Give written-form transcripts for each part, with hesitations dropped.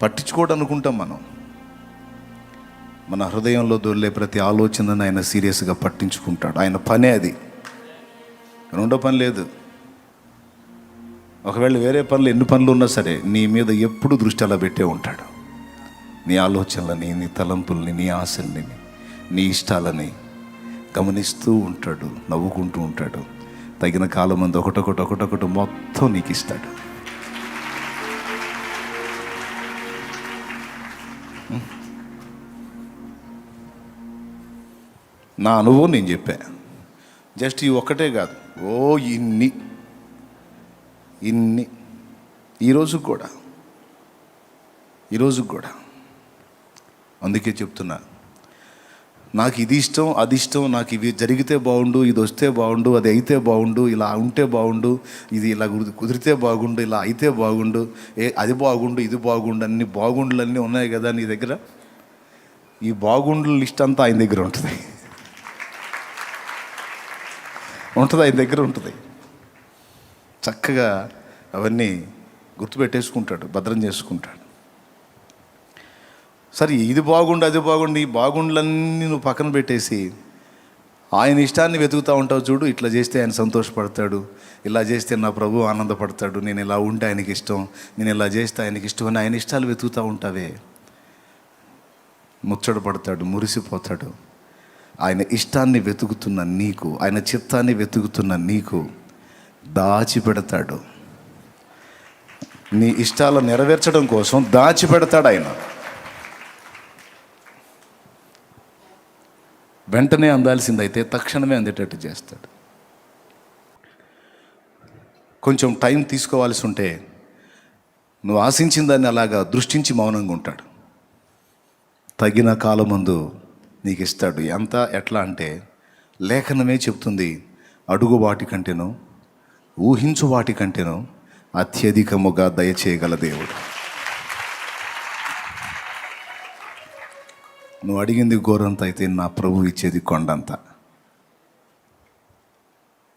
పట్టించుకోవడం అనుకుంటాం మనం. మన హృదయంలో దొర్లే ప్రతి ఆలోచనను ఆయన సీరియస్గా పట్టించుకుంటాడు. ఆయన పనే అది, రెండో పని లేదు. ఒకవేళ వేరే పనులు ఎన్ని పనులు ఉన్నా సరే నీ మీద ఎప్పుడు దృష్టి అలా పెట్టే ఉంటాడు. నీ ఆలోచనలని, నీ తలంపుల్ని, నీ ఆశల్ని, నీ ఇష్టాలని గమనిస్తూ ఉంటాడు, నవ్వుకుంటూ ఉంటాడు. తగిన కాలం మంది ఒకటొకటి మొత్తం నీకు ఇస్తాడు. నా అనుభవం నేను చెప్పా. జస్ట్ ఈ ఒక్కటే కాదు, ఇన్ని ఈరోజుకు కూడా అందుకే చెప్తున్నా, నాకు ఇది ఇష్టం, అది ఇష్టం, నాకు ఇవి జరిగితే బాగుండు, ఇది వస్తే బాగుండు, అది అయితే బాగుండు, ఇలా ఉంటే బాగుండు, ఇది ఇలా కుదిరితే బాగుండు, ఇలా అయితే బాగుండు, అది బాగుండు, ఇది బాగుండు, అన్ని బాగుండులన్నీ ఉన్నాయి కదా నీ దగ్గర. ఈ బాగుండుల లిస్ట్ అంతా ఆయన దగ్గర ఉంటుంది. ఆయన దగ్గర ఉంటుంది. చక్కగా అవన్నీ గుర్తుపెట్టేసుకుంటాడు, భద్రం చేసుకుంటాడు. సరే, ఇది బాగుండు, అది బాగుండు, ఈ బాగుండులన్నీ నువ్వు పక్కన పెట్టేసి ఆయన ఇష్టాన్ని వెతుకుతూ ఉంటావు చూడు. ఇట్లా చేస్తే ఆయన సంతోషపడతాడు, ఇలా చేస్తే నా ప్రభు ఆనందపడతాడు, నేను ఇలా ఉంటే ఆయనకి ఇష్టం, నేను ఇలా చేస్తే ఆయనకి ఇష్టం అని ఆయన ఇష్టాలు వెతుకుతూ ఉంటావే, ముచ్చట పడతాడు, మురిసిపోతాడు. ఆయన ఇష్టాన్ని వెతుకుతున్న నీకు, ఆయన చిత్తాన్ని వెతుకుతున్న నీకు దాచిపెడతాడు. నీ ఇష్టాలను నెరవేర్చడం కోసం దాచిపెడతాడు ఆయన. వెంటనే అందాల్సిందైతే తక్షణమే అందేటట్టు చేస్తాడు. కొంచెం టైం తీసుకోవాల్సి ఉంటే నువ్వు ఆశించిన దాన్ని అలాగా దృష్టించి మౌనంగా ఉంటాడు. తగిన కాలమందు నీకు ఇస్తాడు. ఎట్లా అంటే లేఖనమే చెప్తుంది, అడుగు వాటి కంటేనో ఊహించు వాటి కంటేనో అత్యధికముగా దయచేయగల దేవుడు. నువ్వు అడిగింది గోరంత అయితే నా ప్రభు ఇచ్చేది కొండంత.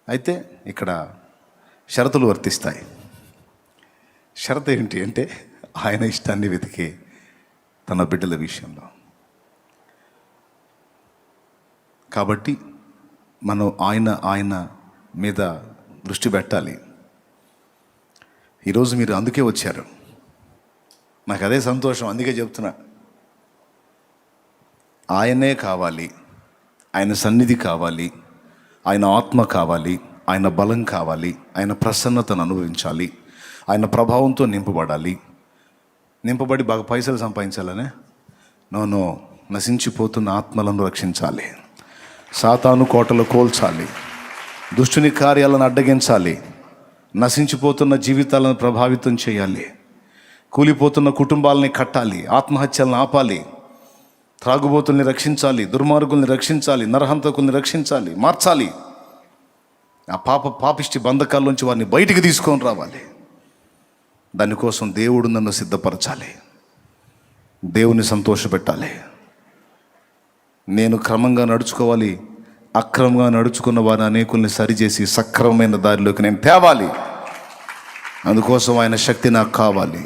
అయితే ఇక్కడ షరతులు వర్తిస్తాయి. షరతు ఏంటి అంటే ఆయన ఇష్టాన్ని వెతికే తన బిడ్డల విషయంలో. కాబట్టి మనం ఆయన మీద దృష్టి పెట్టాలి. ఈరోజు మీరు అందుకే వచ్చారు, నాకు అదే సంతోషం. అందుకే చెప్తున్నా, ఆయనే కావాలి, ఆయన సన్నిధి కావాలి, ఆయన ఆత్మ కావాలి, ఆయన బలం కావాలి, ఆయన ప్రసన్నతను అనుభవించాలి, ఆయన ప్రభావంతో నింపబడి బాగా పైసలు సంపాదించాలనే నో, నశించిపోతున్న ఆత్మలను రక్షించాలి, సాతాను కోటలు కోల్చాలి, దుష్టుని కార్యాలను అడ్డగించాలి, నశించిపోతున్న జీవితాలను ప్రభావితం చేయాలి, కూలిపోతున్న కుటుంబాలని కట్టాలి, ఆత్మహత్యలను ఆపాలి, త్రాగుబోతుల్ని రక్షించాలి, దుర్మార్గుల్ని రక్షించాలి, నరహంతకుల్ని రక్షించాలి, మార్చాలి. ఆ పాపిష్టి బంధకాల్లోంచి వారిని బయటికి తీసుకొని రావాలి. దానికోసం దేవుడు నన్ను సిద్ధపరచాలి, దేవుని సంతోషపెట్టాలి. నేను క్రమంగా నడుచుకోవాలి, అక్రమంగా నడుచుకున్న వారిని అనేకుల్ని సరిచేసి సక్రమమైన దారిలోకి నేను తేవాలి. అందుకోసం ఆయన శక్తి నాకు కావాలి.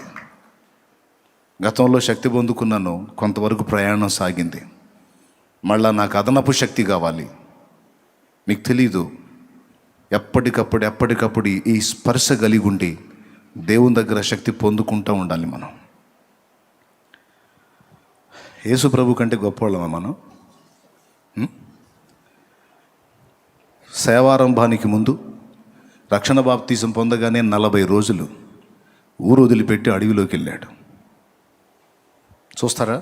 గతంలో శక్తి పొందుకున్నాను, కొంతవరకు ప్రయాణం సాగింది. మళ్ళా నాకు అదనపు శక్తి కావాలి. మీకు తెలీదు, ఎప్పటికప్పుడు ఈ స్పర్శ కలిగి ఉండి దేవుని దగ్గర శక్తి పొందుకుంటూ ఉండాలి. మనం యేసు ప్రభు కంటే గొప్పవాళ్ళమా మనం? సేవారంభానికి ముందు రక్షణ బాప్తీసం పొందగానే 40 రోజులు ఊరు వదిలిపెట్టి అడవిలోకి వెళ్ళాడు. చూస్తారా?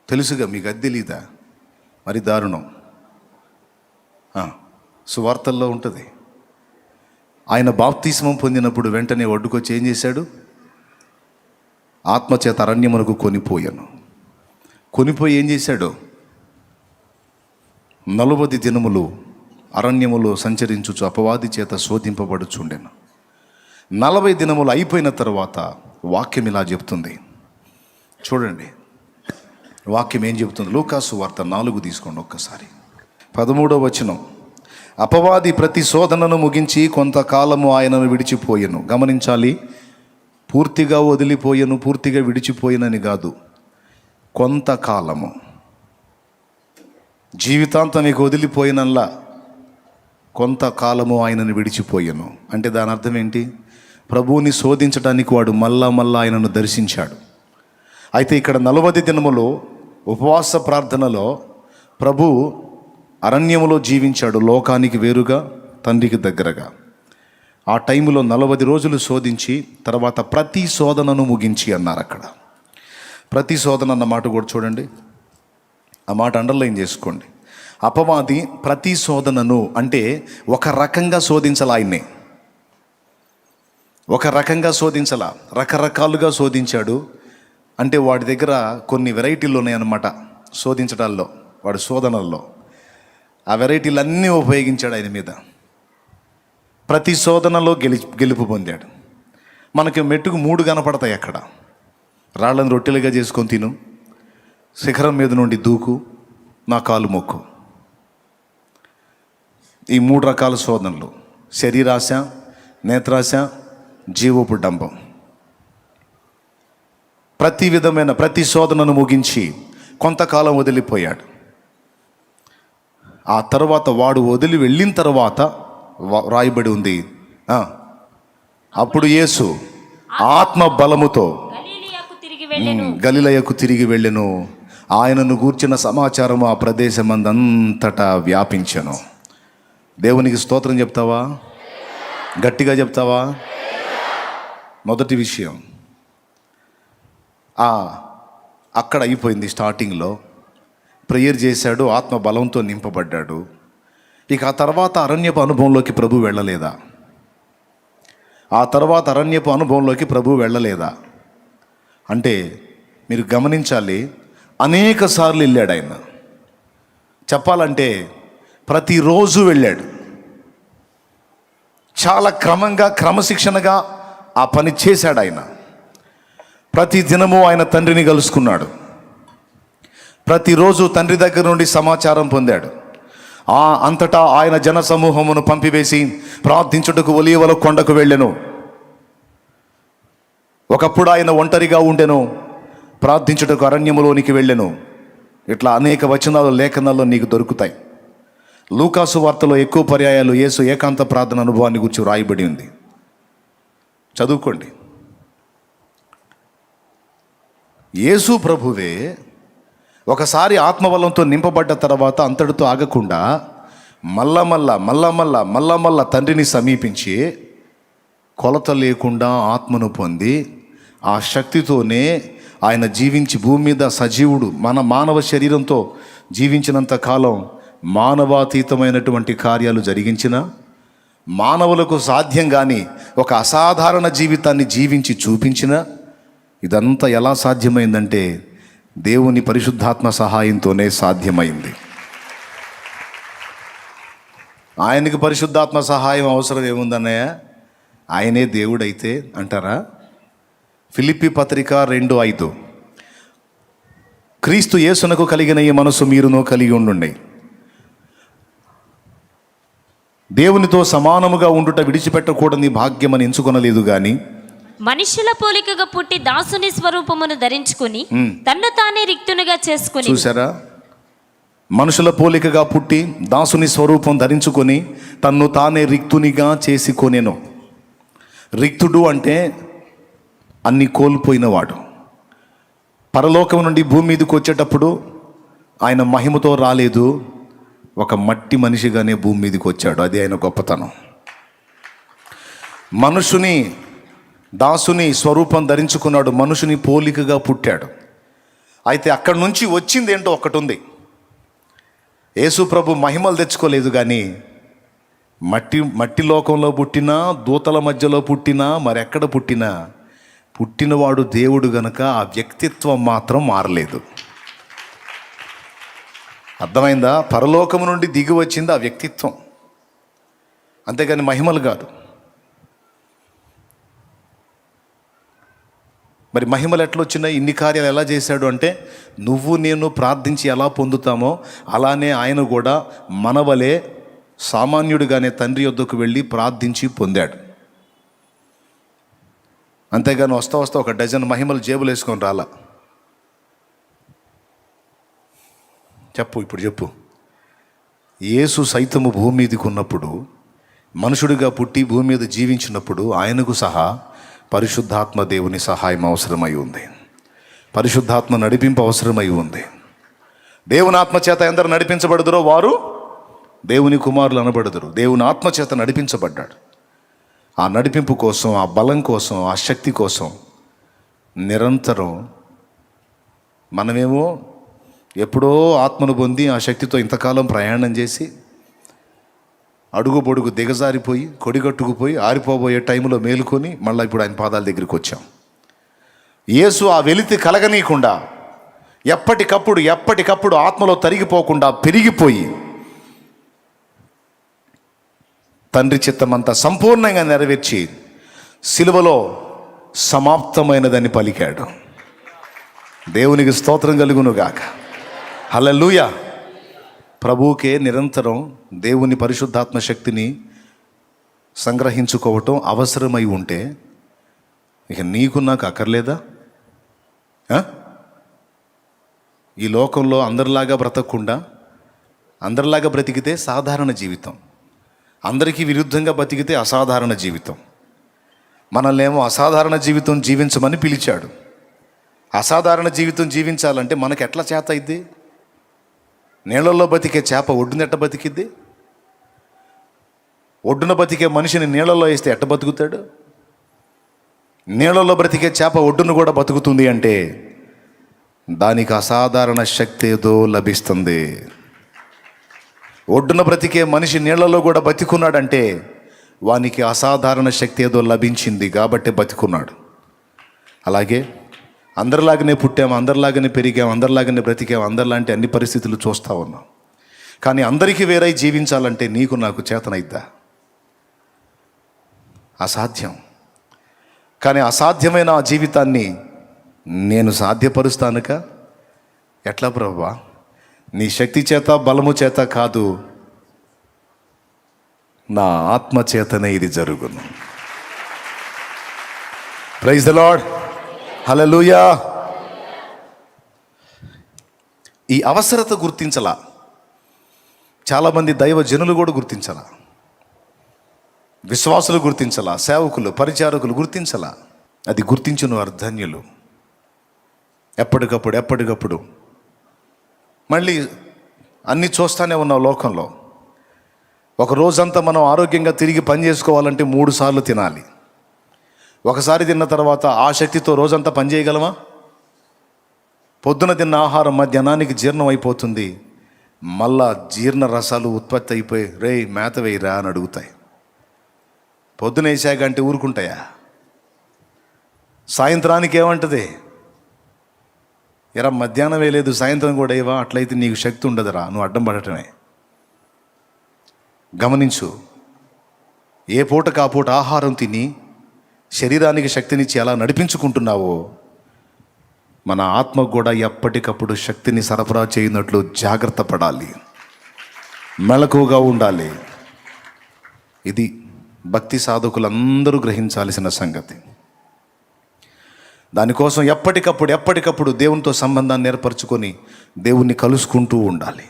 తెలుసుగా మీకు, అది తెలీదా? మరి దారుణం. సువార్తల్లో ఉంటుంది. ఆయన బాప్తిస్మం పొందినప్పుడు వెంటనే ఒడ్డుకొచ్చి ఏం చేశాడు? ఆత్మచేత అరణ్యమునకు కొనిపోయి ఏం చేశాడు? 40 దినములు అరణ్యములో సంచరించుచు అపవాది చేత శోధింపబడుచుండెను. 40 దినములు అయిపోయిన తర్వాత వాక్యం ఇలా చెప్తుంది. చూడండి వాక్యం ఏం చెబుతుంది. లూకాసు వార్త 4 తీసుకోండి ఒక్కసారి. 13వ వచనం. అపవాది ప్రతి శోధనను ముగించి కొంతకాలము ఆయనను విడిచిపోయెను. గమనించాలి, పూర్తిగా వదిలిపోయెను, పూర్తిగా విడిచిపోయినని కాదు, కొంతకాలము. జీవితాంతం నీకు వదిలిపోయినల్లా కొంతకాలము ఆయనను విడిచిపోయెను అంటే దాని అర్థం ఏంటి? ప్రభువుని శోధించడానికి వాడు మళ్ళా ఆయనను దర్శించాడు. అయితే ఇక్కడ 40 దినములు ఉపవాస ప్రార్థనలో ప్రభు అరణ్యములో జీవించాడు, లోకానికి వేరుగా, తండ్రికి దగ్గరగా. ఆ టైంలో 40 రోజులు శోధించి తర్వాత ప్రతి శోధనను ముగించి అన్నారు. అక్కడ ప్రతి శోధన అన్న మాట కూడా చూడండి, ఆ మాట అండర్లైన్ చేసుకోండి. అపవాది ప్రతి శోధనను అంటే ఒక రకంగా శోధించాల, ఆయన్ని ఒక రకంగా శోధించాల, రకరకాలుగా శోధించాడు. అంటే వాడి దగ్గర కొన్ని వెరైటీలు ఉన్నాయన్నమాట శోధించడాల్లో, వాడి శోధనల్లో. ఆ వెరైటీలన్నీ ఉపయోగించాడు ఆయన మీద. ప్రతి శోధనలో గెలుపు పొందాడు. మనకి మెట్టుకు 3 కనపడతాయి అక్కడ. రాళ్ళను రొట్టెలుగా చేసుకొని తిను, శిఖరం మీద నుండి దూకు, నా కాలు మొక్కు. ఈ 3 రకాల శోధనలు: శరీరాశ, నేత్రాశ, జీవపు డంబం. ప్రతి విధమైన ప్రతి శోధనను ముగించి కొంతకాలం వదిలిపోయాడు. ఆ తర్వాత వాడు వదిలి వెళ్ళిన తర్వాత రాయబడి ఉంది, అప్పుడు యేసు ఆత్మ బలముతో గలిలయకు తిరిగి వెళ్ళెను. ఆయనను గూర్చిన సమాచారము ఆ ప్రదేశమందంతటా వ్యాపించెను. దేవునికి స్తోత్రం చెప్తావా? గట్టిగా చెప్తావా? మొదటి విషయం అక్కడ అయిపోయింది. స్టార్టింగ్లో ప్రేయర్ చేశాడు, ఆత్మ బలంతో నింపబడ్డాడు. ఇక ఆ తర్వాత అరణ్యపు అనుభవంలోకి ప్రభు వెళ్ళలేదా? అంటే మీరు గమనించాలి, అనేక సార్లు వెళ్ళాడు ఆయన. చెప్పాలంటే ప్రతిరోజు వెళ్ళాడు. చాలా క్రమశిక్షణగా ఆ పని చేశాడు ఆయన. ప్రతి దినము ఆయన తండ్రిని కలుసుకున్నాడు. ప్రతిరోజు తండ్రి దగ్గర నుండి సమాచారం పొందాడు. అంతటా ఆయన జన సమూహమును పంపివేసి ప్రార్థించుటకు ఒలీవల కొండకు వెళ్ళెను. ఒకప్పుడు ఆయన ఒంటరిగా ఉండెను, ప్రార్థించుటకు అరణ్యములోనికి వెళ్ళెను. ఇట్లా అనేక వచనాలు లేఖనాల్లో నీకు దొరుకుతాయి. లూకాసు వార్తలో ఎక్కువ పర్యాయాలు యేసు ఏకాంత ప్రార్థన అనుభవాన్ని గురించి రాయబడి ఉంది, చదువుకోండి. యేసు ప్రభువే ఒకసారి ఆత్మబలంతో నింపబడ్డ తర్వాత అంతటితో ఆగకుండా మళ్ళా తండ్రిని సమీపించి కొలత లేకుండా ఆత్మను పొంది ఆ శక్తితోనే ఆయన జీవించి భూమి మీద సజీవుడు మన మానవ శరీరంతో జీవించినంత కాలం మానవాతీతమైనటువంటి కార్యాలు జరిగించిన, మానవులకు సాధ్యం కాని ఒక అసాధారణ జీవితాన్ని జీవించి చూపించిన. ఇదంతా ఎలా సాధ్యమైందంటే దేవుని పరిశుద్ధాత్మ సహాయంతోనే సాధ్యమైంది. ఆయనకి పరిశుద్ధాత్మ సహాయం అవసరం ఏముందన్నయ్య? ఆయనే దేవుడైతే అంటారా? ఫిలిప్పీ పత్రిక 2:5, క్రీస్తు యేసునకు కలిగిన ఈ మనసు మీరును కలిగి ఉండుండి. దేవునితో సమానముగా ఉండుట విడిచిపెట్టకూడని భాగ్యమని ఎంచుకొనలేదు గాని మనుషుల పోలికగా పుట్టి దాసుని స్వరూపమును ధరించుకుని తన్ను తానే రిక్తునిగా చేసుకుని. చూసారా? మనుషుల పోలికగా పుట్టి దాసుని స్వరూపం ధరించుకొని తన్ను తానే రిక్తునిగా చేసుకొనెను. రిక్తుడు అంటే అన్ని కోల్పోయినవాడు. పరలోకం నుండి భూమి మీదకి వచ్చేటప్పుడు ఆయన మహిమతో రాలేదు, ఒక మట్టి మనిషిగానే భూమి మీదకి వచ్చాడు. అది ఆయన గొప్పతనం. మనుషుని దాసుని స్వరూపం ధరించుకున్నాడు, మనుషుని పోలికగా పుట్టాడు. అయితే అక్కడి నుంచి వచ్చింది ఏంటో ఒకటి ఉంది. యేసు ప్రభు మహిమలు తెచ్చుకోలేదు, కానీ మట్టి లోకంలో పుట్టినా, దూతల మధ్యలో పుట్టినా, మరెక్కడ పుట్టినా పుట్టినవాడు దేవుడు గనక ఆ వ్యక్తిత్వం మాత్రం మారలేదు. అర్థమైందా? పరలోకము నుండి దిగి వచ్చింది ఆ వ్యక్తిత్వం, అంతేగాని మహిమలు కాదు. మరి మహిమలు ఎట్లా వచ్చినాయి? ఇన్ని కార్యాలు ఎలా చేశాడు అంటే, నువ్వు నేను ప్రార్థించి ఎలా పొందుతామో అలానే ఆయన కూడా మనవలే సామాన్యుడిగానే తండ్రి యొద్దకు వెళ్ళి ప్రార్థించి పొందాడు. అంతేగాని వస్తా వస్తా ఒక డజన్ మహిమలు జేబులు వేసుకొని రాలా. ఇప్పుడు చెప్పు. యేసు సైతము భూమి మీదకి ఉన్నప్పుడు, మనుషుడిగా పుట్టి భూమి మీద జీవించినప్పుడు ఆయనకు సహా పరిశుద్ధాత్మ దేవుని సహాయం అవసరమై ఉంది. పరిశుద్ధాత్మ నడిపింపు అవసరమై ఉంది. దేవుని ఆత్మచేత ఎందరు నడిపించబడుదురో వారు దేవుని కుమారులు అనబడుదురు. దేవుని ఆత్మచేత నడిపించబడ్డాడు. ఆ నడిపింపు కోసం, ఆ బలం కోసం, ఆ శక్తి కోసం నిరంతరం మనమేమో ఎప్పుడో ఆత్మను పొంది ఆ శక్తితో ఇంతకాలం ప్రయాణం చేసి అడుగు పొడుగు దిగజారిపోయి కొడిగట్టుకుపోయి ఆరిపోబోయే టైంలో మేలుకొని మళ్ళీ ఇప్పుడు ఆయన పాదాల దగ్గరికి వచ్చాం. యేసు ఆ వెలితి కలగనీయకుండా ఎప్పటికప్పుడు ఆత్మలో తరిగిపోకుండా పెరిగిపోయి తండ్రి చిత్తమంతా సంపూర్ణంగా నెరవేర్చి సిలువలో సమాప్తమైనదని పలికాడు. దేవునికి స్తోత్రం కలుగునుగాక. హల్లెలూయా. ప్రభువుకే నిరంతరం దేవుని పరిశుద్ధాత్మ శక్తిని సంగ్రహించుకోవటం అవసరమై ఉంటే ఇక నీకు నాకు అక్కర్లేదా? ఈ లోకంలో అందరిలాగా బ్రతకకుండా అందరిలాగా బ్రతికితే సాధారణ జీవితం, అందరికీ విరుద్ధంగా బతికితే అసాధారణ జీవితం. మనల్నేమో అసాధారణ జీవితం జీవించమని పిలిచాడు. అసాధారణ జీవితం జీవించాలంటే మనకు ఎట్లా చేత అయింది? నీళ్ళల్లో బతికే చేప ఒడ్డున ఎట్ట బతికిద్ది? ఒడ్డున బతికే మనిషిని నీళ్ళల్లో వేస్తే ఎట్ట బతుకుతాడు? నీళ్ళల్లో బ్రతికే చేప ఒడ్డును కూడా బతుకుతుంది అంటే దానికి అసాధారణ శక్తి ఏదో లభిస్తుంది. ఒడ్డున బ్రతికే మనిషి నీళ్లలో కూడా బతికున్నాడంటే వానికి అసాధారణ శక్తి ఏదో లభించింది కాబట్టి బతికున్నాడు. అలాగే అందరిలాగానే పుట్టాము, అందరిలాగానే పెరిగాము, అందరిలాగానే బ్రతికాము, అందరిలాంటి అన్ని పరిస్థితులు చూస్తూ ఉన్నాం. కానీ అందరికీ వేరై జీవించాలంటే నీకు నాకు చేతనైద్దా? అసాధ్యం. కానీ అసాధ్యమైన ఆ జీవితాన్ని నేను సాధ్యపరుస్తానుక. ఎట్లా ప్రభువా? నీ శక్తి చేత బలము చేత కాదు, నా ఆత్మ చేతనే ఇది జరుగును. Praise the Lord. హల్లెలూయా. ఈ అవసరత గుర్తించలా చాలామంది దైవ జనులు కూడా గుర్తించలా, విశ్వాసులు గుర్తించలా, సేవకులు పరిచారకులు గుర్తించలా. అది గుర్తించిన వారు ధన్యులు. ఎప్పటికప్పుడు మళ్ళీ అన్నీ చూస్తూనే ఉన్నాం లోకంలో. ఒక రోజంతా మనం ఆరోగ్యంగా తిరిగి పని చేసుకోవాలంటే 3 సార్లు తినాలి. ఒకసారి తిన్న తర్వాత ఆ శక్తితో రోజంతా పని చేయగలమా? పొద్దున తిన్న ఆహారం మధ్యాహ్నానికి జీర్ణం అయిపోతుంది. మళ్ళా జీర్ణ రసాలు ఉత్పత్తి అయిపోయి మేత వేయరా అని అడుగుతాయి. పొద్దున వేసాక అంటే ఊరుకుంటాయా? సాయంత్రానికి ఏమంటది? ఎరా మధ్యాహ్నం వేయలేదు సాయంత్రం కూడా ఏవా, అట్లయితే నీకు శక్తి ఉండదురా, నువ్వు అడ్డం పడటమే. గమనించు, ఏ పూటకు ఆ పూట ఆహారం తిని శరీరానికి శక్తినిచ్చి ఎలా నడిపించుకుంటున్నావో మన ఆత్మకు కూడా ఎప్పటికప్పుడు శక్తిని సరఫరా చేయనట్లు జాగ్రత్త పడాలి, మెలకువగా ఉండాలి. ఇది భక్తి సాధకులందరూ గ్రహించాల్సిన సంగతి. దానికోసం ఎప్పటికప్పుడు దేవునితో సంబంధాన్ని ఏర్పరచుకొని దేవుణ్ణి కలుసుకుంటూ ఉండాలి.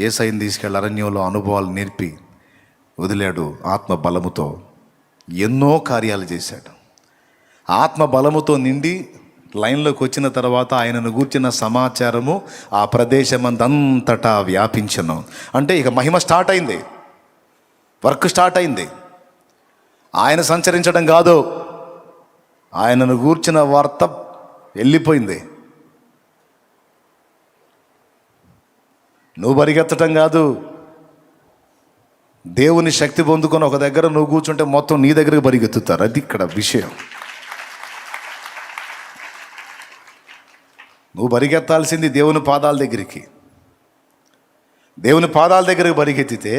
యేసయ్యను తీసుకెళ్ళి అరణ్యంలో అనుభవాలు నేర్పి వదిలాడు. ఆత్మ బలముతో ఎన్నో కార్యాలు చేశాడు. ఆత్మ బలముతో నిండి లైన్లోకి వచ్చిన తర్వాత ఆయనను గూర్చిన సమాచారము ఆ ప్రదేశమందంతటా వ్యాపించను. అంటే ఇక మహిమ స్టార్ట్ అయింది, వర్క్ స్టార్ట్ అయింది. ఆయన సంచరించడం కాదు, ఆయనను గూర్చిన వార్త వెళ్ళిపోయింది. నువ్వు పరిగెత్తటం కాదు, దేవుని శక్తి పొందుకొని ఒక దగ్గర నువ్వు కూర్చుంటే మొత్తం నీ దగ్గరికి పరిగెత్తుతారు. అది ఇక్కడ విషయం. నువ్వు పరిగెత్తాల్సింది దేవుని పాదాల దగ్గరికి. దేవుని పాదాల దగ్గరికి పరిగెత్తితే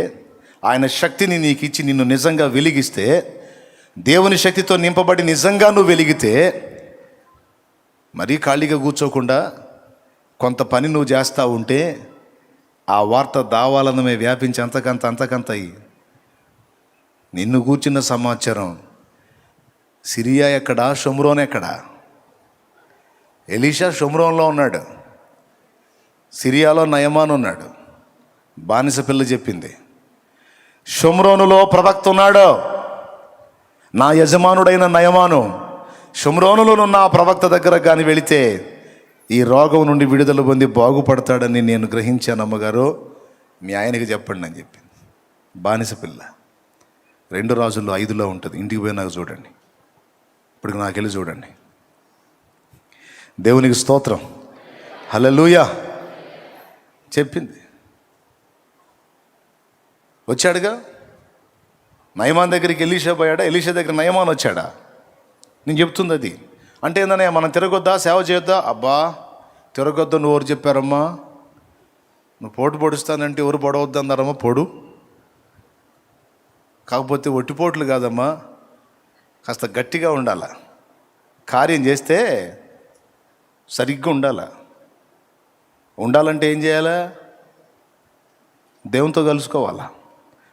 ఆయన శక్తిని నీకు ఇచ్చి నిన్ను నిజంగా వెలిగిస్తే, దేవుని శక్తితో నింపబడి నిజంగా నువ్వు వెలిగితే, మరీ ఖాళీగా కూర్చోకుండా కొంత పని నువ్వు చేస్తూ ఉంటే ఆ వార్త దావాలనమే వ్యాపించి అంతకంత అయ్యి నిన్ను కూర్చున్న సమాచారం సిరియా ఎక్కడా, షోమ్రోన్ ఎక్కడా? ఎలీషా షోమ్రోన్లో ఉన్నాడు, సిరియాలో నయమాన్ ఉన్నాడు. బానిస పిల్ల చెప్పింది, షోమ్రోనులో ప్రవక్త ఉన్నాడు, నా యజమానుడైన నయమాను. షోమ్రోనులో ఉన్న ఆ ప్రవక్త దగ్గర కానీ వెళితే ఈ రోగం నుండి విడుదల పొంది బాగుపడతాడని నేను గ్రహించాను అమ్మగారు, మీ ఆయనకి చెప్పండి అని చెప్పింది. బానిస పిల్ల 2 రాజుల్లో 5లో ఉంటుంది. ఇంటికి పోయినాక చూడండి, ఇప్పుడు నాకెళ్ళి చూడండి. దేవునికి స్తోత్రం, హల్లెలూయా. చెప్పింది, వచ్చాడుగా. నయమాన్ దగ్గరికి ఎలీషా పోయాడా? ఎలీషా దగ్గర నయమాన్ వచ్చాడా? నేను చెప్తుంది అది. అంటే ఏందన్నయ్య, మనం తిరగొద్దా, సేవ చేయొద్దా? అబ్బా తిరగొద్దా, నువ్వు ఎవరు చెప్పారమ్మా? నువ్వు పోటు పొడుస్తానంటే ఎవరు పొడవద్దు అన్నారమ్మా? పొడు, కాకపోతే ఒట్టిపోట్లు కాదమ్మా, కాస్త గట్టిగా ఉండాల. కార్యం చేస్తే సరిగ్గా ఉండాలంటే ఏం చేయాలా? దేవునితో కలుసుకోవాలా,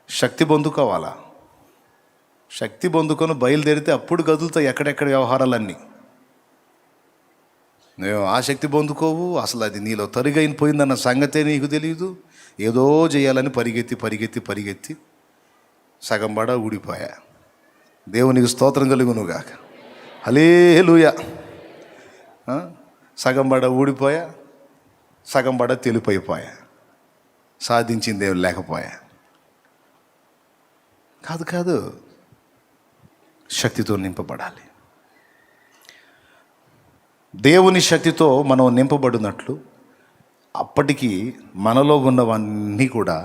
శక్తి పొందుకోవాలా. శక్తి పొందుకొని బయలుదేరితే అప్పుడు కదులుతాయి ఎక్కడెక్కడ వ్యవహారాలన్నీ. నువ్వు ఆ శక్తి పొందుకోవు, అసలు అది నీలో తరుగైన పోయిందన్న సంగతే నీకు తెలియదు. ఏదో చేయాలని పరిగెత్తి సగం బడ ఊడిపోయా. దేవునికి స్తోత్రం కలుగునుగాక, హల్లెలూయా. సగం బడ ఊడిపోయా, సగం బడ తెలిపోయిపోయా, సాధించింది ఏం లేకపోయా. కాదు, శక్తితో నింపబడాలి. దేవుని శక్తితో మనం నింపబడినట్లు అప్పటికి మనలో ఉన్నవన్నీ కూడా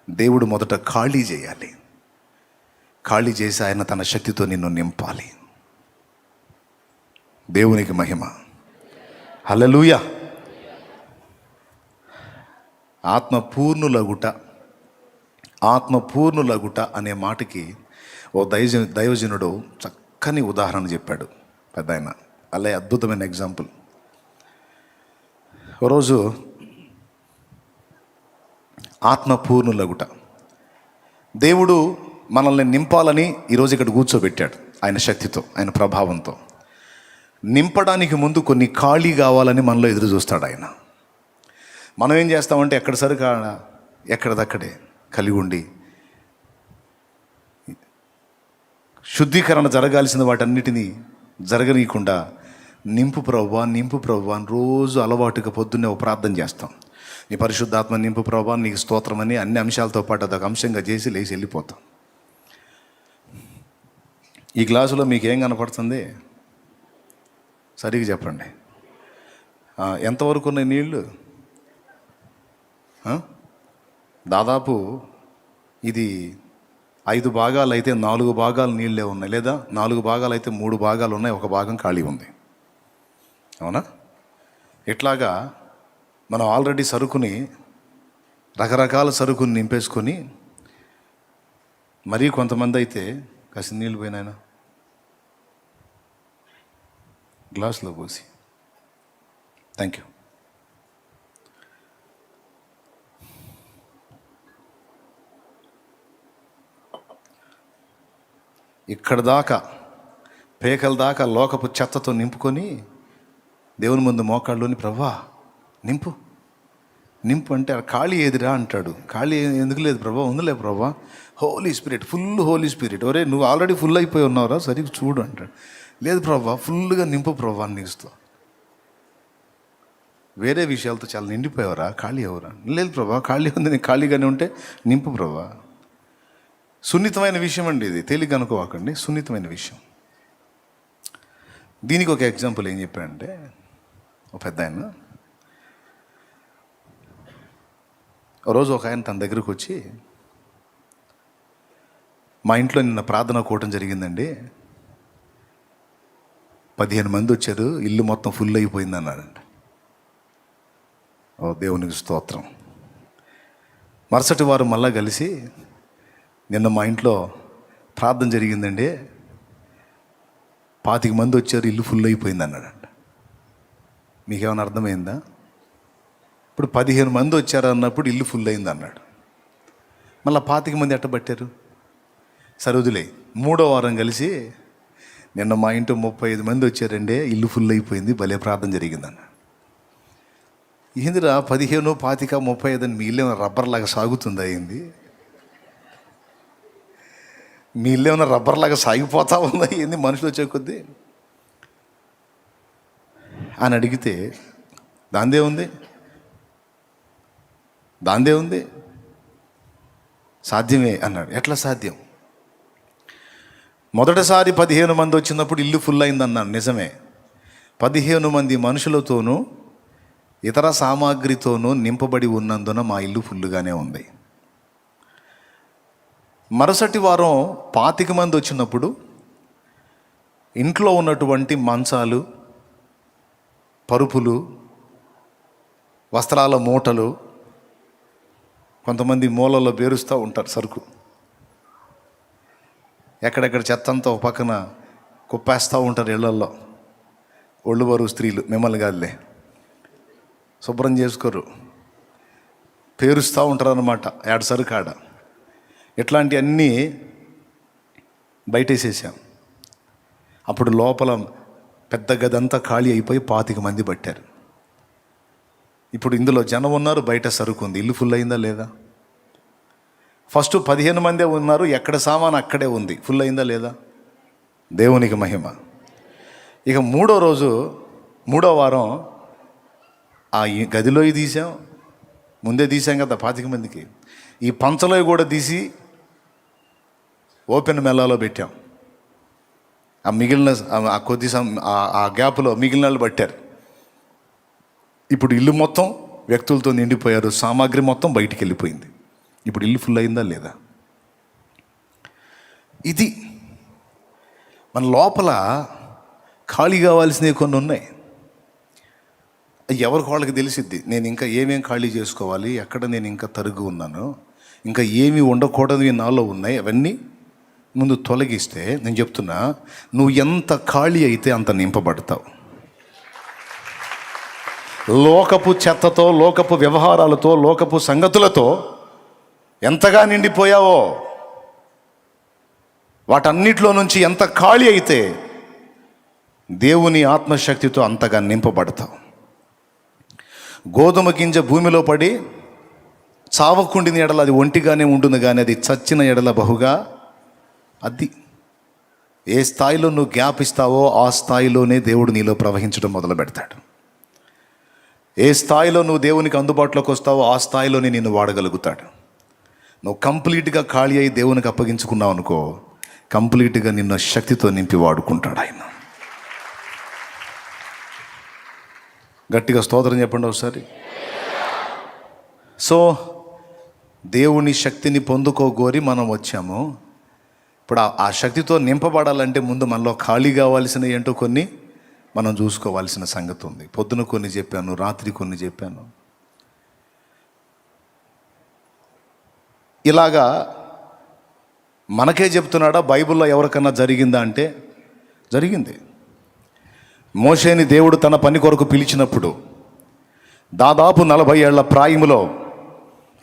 దేవుడు మొదట ఖాళీ చేయాలి. ఖాళీ చేసి ఆయన తన శక్తితో నిన్ను నింపాలి. దేవునికి మహిమ, హల్లెలూయా. ఆత్మపూర్ణులగుట అనే మాటకి ఓ దైవజనుడు చక్కని ఉదాహరణ చెప్పాడు పెద్ద ఆయన. అలా అద్భుతమైన ఎగ్జాంపుల్. రోజు ఆత్మపూర్ణులగుట, దేవుడు మనల్ని నింపాలని ఈరోజు ఇక్కడ కూర్చోబెట్టాడు ఆయన శక్తితో, ఆయన ప్రభావంతో. నింపడానికి ముందు కొన్ని ఖాళీ కావాలని మనలో ఎదురు చూస్తాడు ఆయన. మనం ఏం చేస్తామంటే ఎక్కడ సరికా ఎక్కడదక్కడే కలిగి ఉండి శుద్ధీకరణ జరగాల్సిన వాటన్నిటినీ జరగనీయకుండా నింపు ప్రభువా అని రోజు అలవాటుగా పొద్దున్నే ఒక ప్రార్థన చేస్తాం. నీ పరిశుద్ధాత్మ నింపు ప్రభువా, నీకు స్తోత్రం అని అన్ని అంశాలతో పాటు అదొక అంశంగా చేసి లేచి వెళ్ళిపోతాం. ఈ గ్లాసులో మీకు ఏం కనపడుతుంది? సరిగ్గా చెప్పండి. ఎంతవరకు ఉన్నాయి నీళ్ళు? దాదాపు ఇది 5 భాగాలు అయితే 4 భాగాలు నీళ్ళే ఉన్నాయి, లేదా 4 భాగాలు అయితే 3 భాగాలు ఉన్నాయి, 1 భాగం ఖాళీ ఉంది. అవునా? ఇట్లాగా మనం ఆల్రెడీ సరుకుని, రకరకాల సరుకుని నింపేసుకొని, మరీ కొంతమంది అయితే కాస్త నీళ్ళు పోయినాయన గ్లాసులో పోసి. Thank you. ఇక్కడ దాకా పేకల దాకా లోకపు చెత్తతో నింపుకొని దేవుని ముందు మోకాళ్ళలోని, ప్రభా నింపు అంటే ఖాళీ ఏదిరా అంటాడు. ఖాళీ ఎందుకు లేదు ప్రభా? ఉందిలే Prabha, holy spirit, full holy spirit. ఒరే నువ్వు ఆల్రెడీ ఫుల్ అయిపోయి ఉన్నావురా, సరిగ్గా చూడు అంటాడు. లేదు ప్రభా, ఫుల్గా నింపు ప్రభా నీస్తూ. వేరే విషయాలతో చాలా నిండిపోయావరా, ఖాళీ ఎవరా? లేదు ప్రభా ఖాళీ ఉంది, నేను ఖాళీగానే ఉంటే నింపు ప్రభా. సున్నితమైన విషయం అండి ఇది, తేలిక అనుకోవాకండి, సున్నితమైన విషయం. దీనికి ఒక ఎగ్జాంపుల్ ఏం చెప్పాడంటే, ఒక పెద్ద ఆయన రోజు ఒక ఆయన తన దగ్గరకు వచ్చి, మా ఇంట్లో నిన్న ప్రార్థన కూటం జరిగిందండి, 15 మంది వచ్చారు, ఇల్లు మొత్తం ఫుల్ అయిపోయింది అన్నాడంట. ఓ దేవునికి స్తోత్రం. మరుసటి వారు మళ్ళా కలిసి, నిన్న మా ఇంట్లో ప్రార్థన జరిగిందండి, 25 మంది వచ్చారు, ఇల్లు ఫుల్ అయిపోయింది అన్నాడంట. మీకేమైనా అర్థమైందా? ఇప్పుడు 15 మంది వచ్చారు అన్నప్పుడు ఇల్లు ఫుల్ అయింది అన్నాడు. మళ్ళీ 25 మంది ఎట్టబట్టారు? సరే వదిలే. 3వ వారం కలిసి, నిన్న మా ఇంట్లో 35 మంది వచ్చారండి, ఇల్లు ఫుల్ అయిపోయింది, భలే ప్రార్థన జరిగిందన్న. ఏందిరా 15, 25, 35 అని మీ ఇల్లు ఏమైనా రబ్బర్ లాగా సాగుతుందా ఏంది? మీ ఇల్లు ఏమైనా రబ్బర్ లాగా సాగిపోతా ఉందా ఏంది మనుషులు వచ్చే కొద్దీ అని అడిగితే, దాందే ఉంది సాధ్యమే అన్నాడు. ఎట్లా సాధ్యం? మొదటిసారి 15 మంది వచ్చినప్పుడు ఇల్లు ఫుల్ అయిందన్నాను, నిజమే. 15 మంది మనుషులతోనూ ఇతర సామాగ్రితోనూ నింపబడి ఉన్నందున మా ఇల్లు ఫుల్గానే ఉంది. మరుసటి వారం 25 మంది వచ్చినప్పుడు ఇంట్లో ఉన్నటువంటి మంచాలు, పరుపులు, వస్త్రాల మూటలు, కొంతమంది మూలలో పేరుస్తూ ఉంటారు సరుకు, ఎక్కడెక్కడ చెత్త అంతా ఒక పక్కన కుప్పేస్తూ ఉంటారు ఇళ్లల్లో. ఒళ్ళు బరువు స్త్రీలు, మిమ్మల్ని కాదులే, శుభ్రం చేసుకోరు, పేరుస్తూ ఉంటారు అన్నమాట ఏడు సరుకు ఆడ. ఇట్లాంటివన్నీ బయటేసేసాం. అప్పుడు లోపల పెద్ద గదంతా ఖాళీ అయిపోయి 25 మంది పట్టారు. ఇప్పుడు ఇందులో జనం ఉన్నారు, బయట సరుకు ఉంది. ఇల్లు ఫుల్ అయిందా లేదా? ఫస్ట్ 15 మందే ఉన్నారు, ఎక్కడ సామాను అక్కడే ఉంది. ఫుల్ అయిందా లేదా? దేవునికి మహిమ. ఇక మూడో వారం ఆ గదిలో తీసాం, ముందే తీసాం కదా 25 మందికి. ఈ పంచలో కూడా తీసి ఓపెన్ మెల్లాలో పెట్టాం. ఆ మిగిలిన ఆ గ్యాప్లో మిగిలిన వాళ్ళు పట్టారు. ఇప్పుడు ఇల్లు మొత్తం వ్యక్తులతో నిండిపోయారు, సామాగ్రి మొత్తం బయటికి వెళ్ళిపోయింది. ఇప్పుడు ఇల్లు ఫుల్ అయిందా లేదా? ఇది మన లోపల ఖాళీ కావాల్సినవి కొన్ని ఉన్నాయి. ఎవరికి వాళ్ళకి తెలిసిద్ది, నేను ఇంకా ఏమేం ఖాళీ చేసుకోవాలి, ఎక్కడ నేను ఇంకా తరుగు ఉన్నాను, ఇంకా ఏమి ఉండకూడనివి నాలో ఉన్నాయి, అవన్నీ ముందు తొలగిస్తే, నేను చెప్తున్నా, నువ్వు ఎంత ఖాళీ అయితే అంత నింపబడతావు. లోకపు చెత్తతో, లోకపు వ్యవహారాలతో, లోకపు సంగతులతో ఎంతగా నిండిపోయావో, వాటన్నిటిలో నుంచి ఎంత ఖాళీ అయితే దేవుని ఆత్మశక్తితో అంతగా నింపబడతావు. గోధుమ గింజ భూమిలో పడి చావకుండిన ఎడల అది ఒంటిగానే ఉంటుంది, కానీ అది చచ్చిన ఎడల బహుగా, అది ఏ స్థాయిలో నువ్వు గ్యాప్ ఇస్తావో ఆ స్థాయిలోనే దేవుడు నీలో ప్రవహించడం మొదలు పెడతాడు. ఏ స్థాయిలో నువ్వు దేవునికి అందుబాటులోకి వస్తావో ఆ స్థాయిలోనే నిన్ను వాడగలుగుతాడు. నువ్వు కంప్లీట్గా ఖాళీ అయి దేవునికి అప్పగించుకున్నావు అనుకో, కంప్లీట్గా నిన్ను శక్తితో నింపి వాడుకుంటాడు ఆయన. గట్టిగా స్తోత్రం చెప్పండి ఒకసారి. సో దేవుని శక్తిని పొందుకోగోరి మనం వచ్చాము. ఇప్పుడు ఆ శక్తితో నింపబడాలంటే ముందు మనలో ఖాళీ కావాల్సిన ఏంటో కొన్ని మనం చూసుకోవాల్సిన సంగతి ఉంది. పొద్దున కొన్ని చెప్పాను, రాత్రి కొన్ని చెప్పాను. ఇలాగా మనకే చెప్తున్నాడా? బైబిల్లో ఎవరికన్నా జరిగిందా అంటే జరిగింది. మోషేని దేవుడు తన పని కొరకు పిలిచినప్పుడు దాదాపు 40 ఏళ్ల ప్రాయములో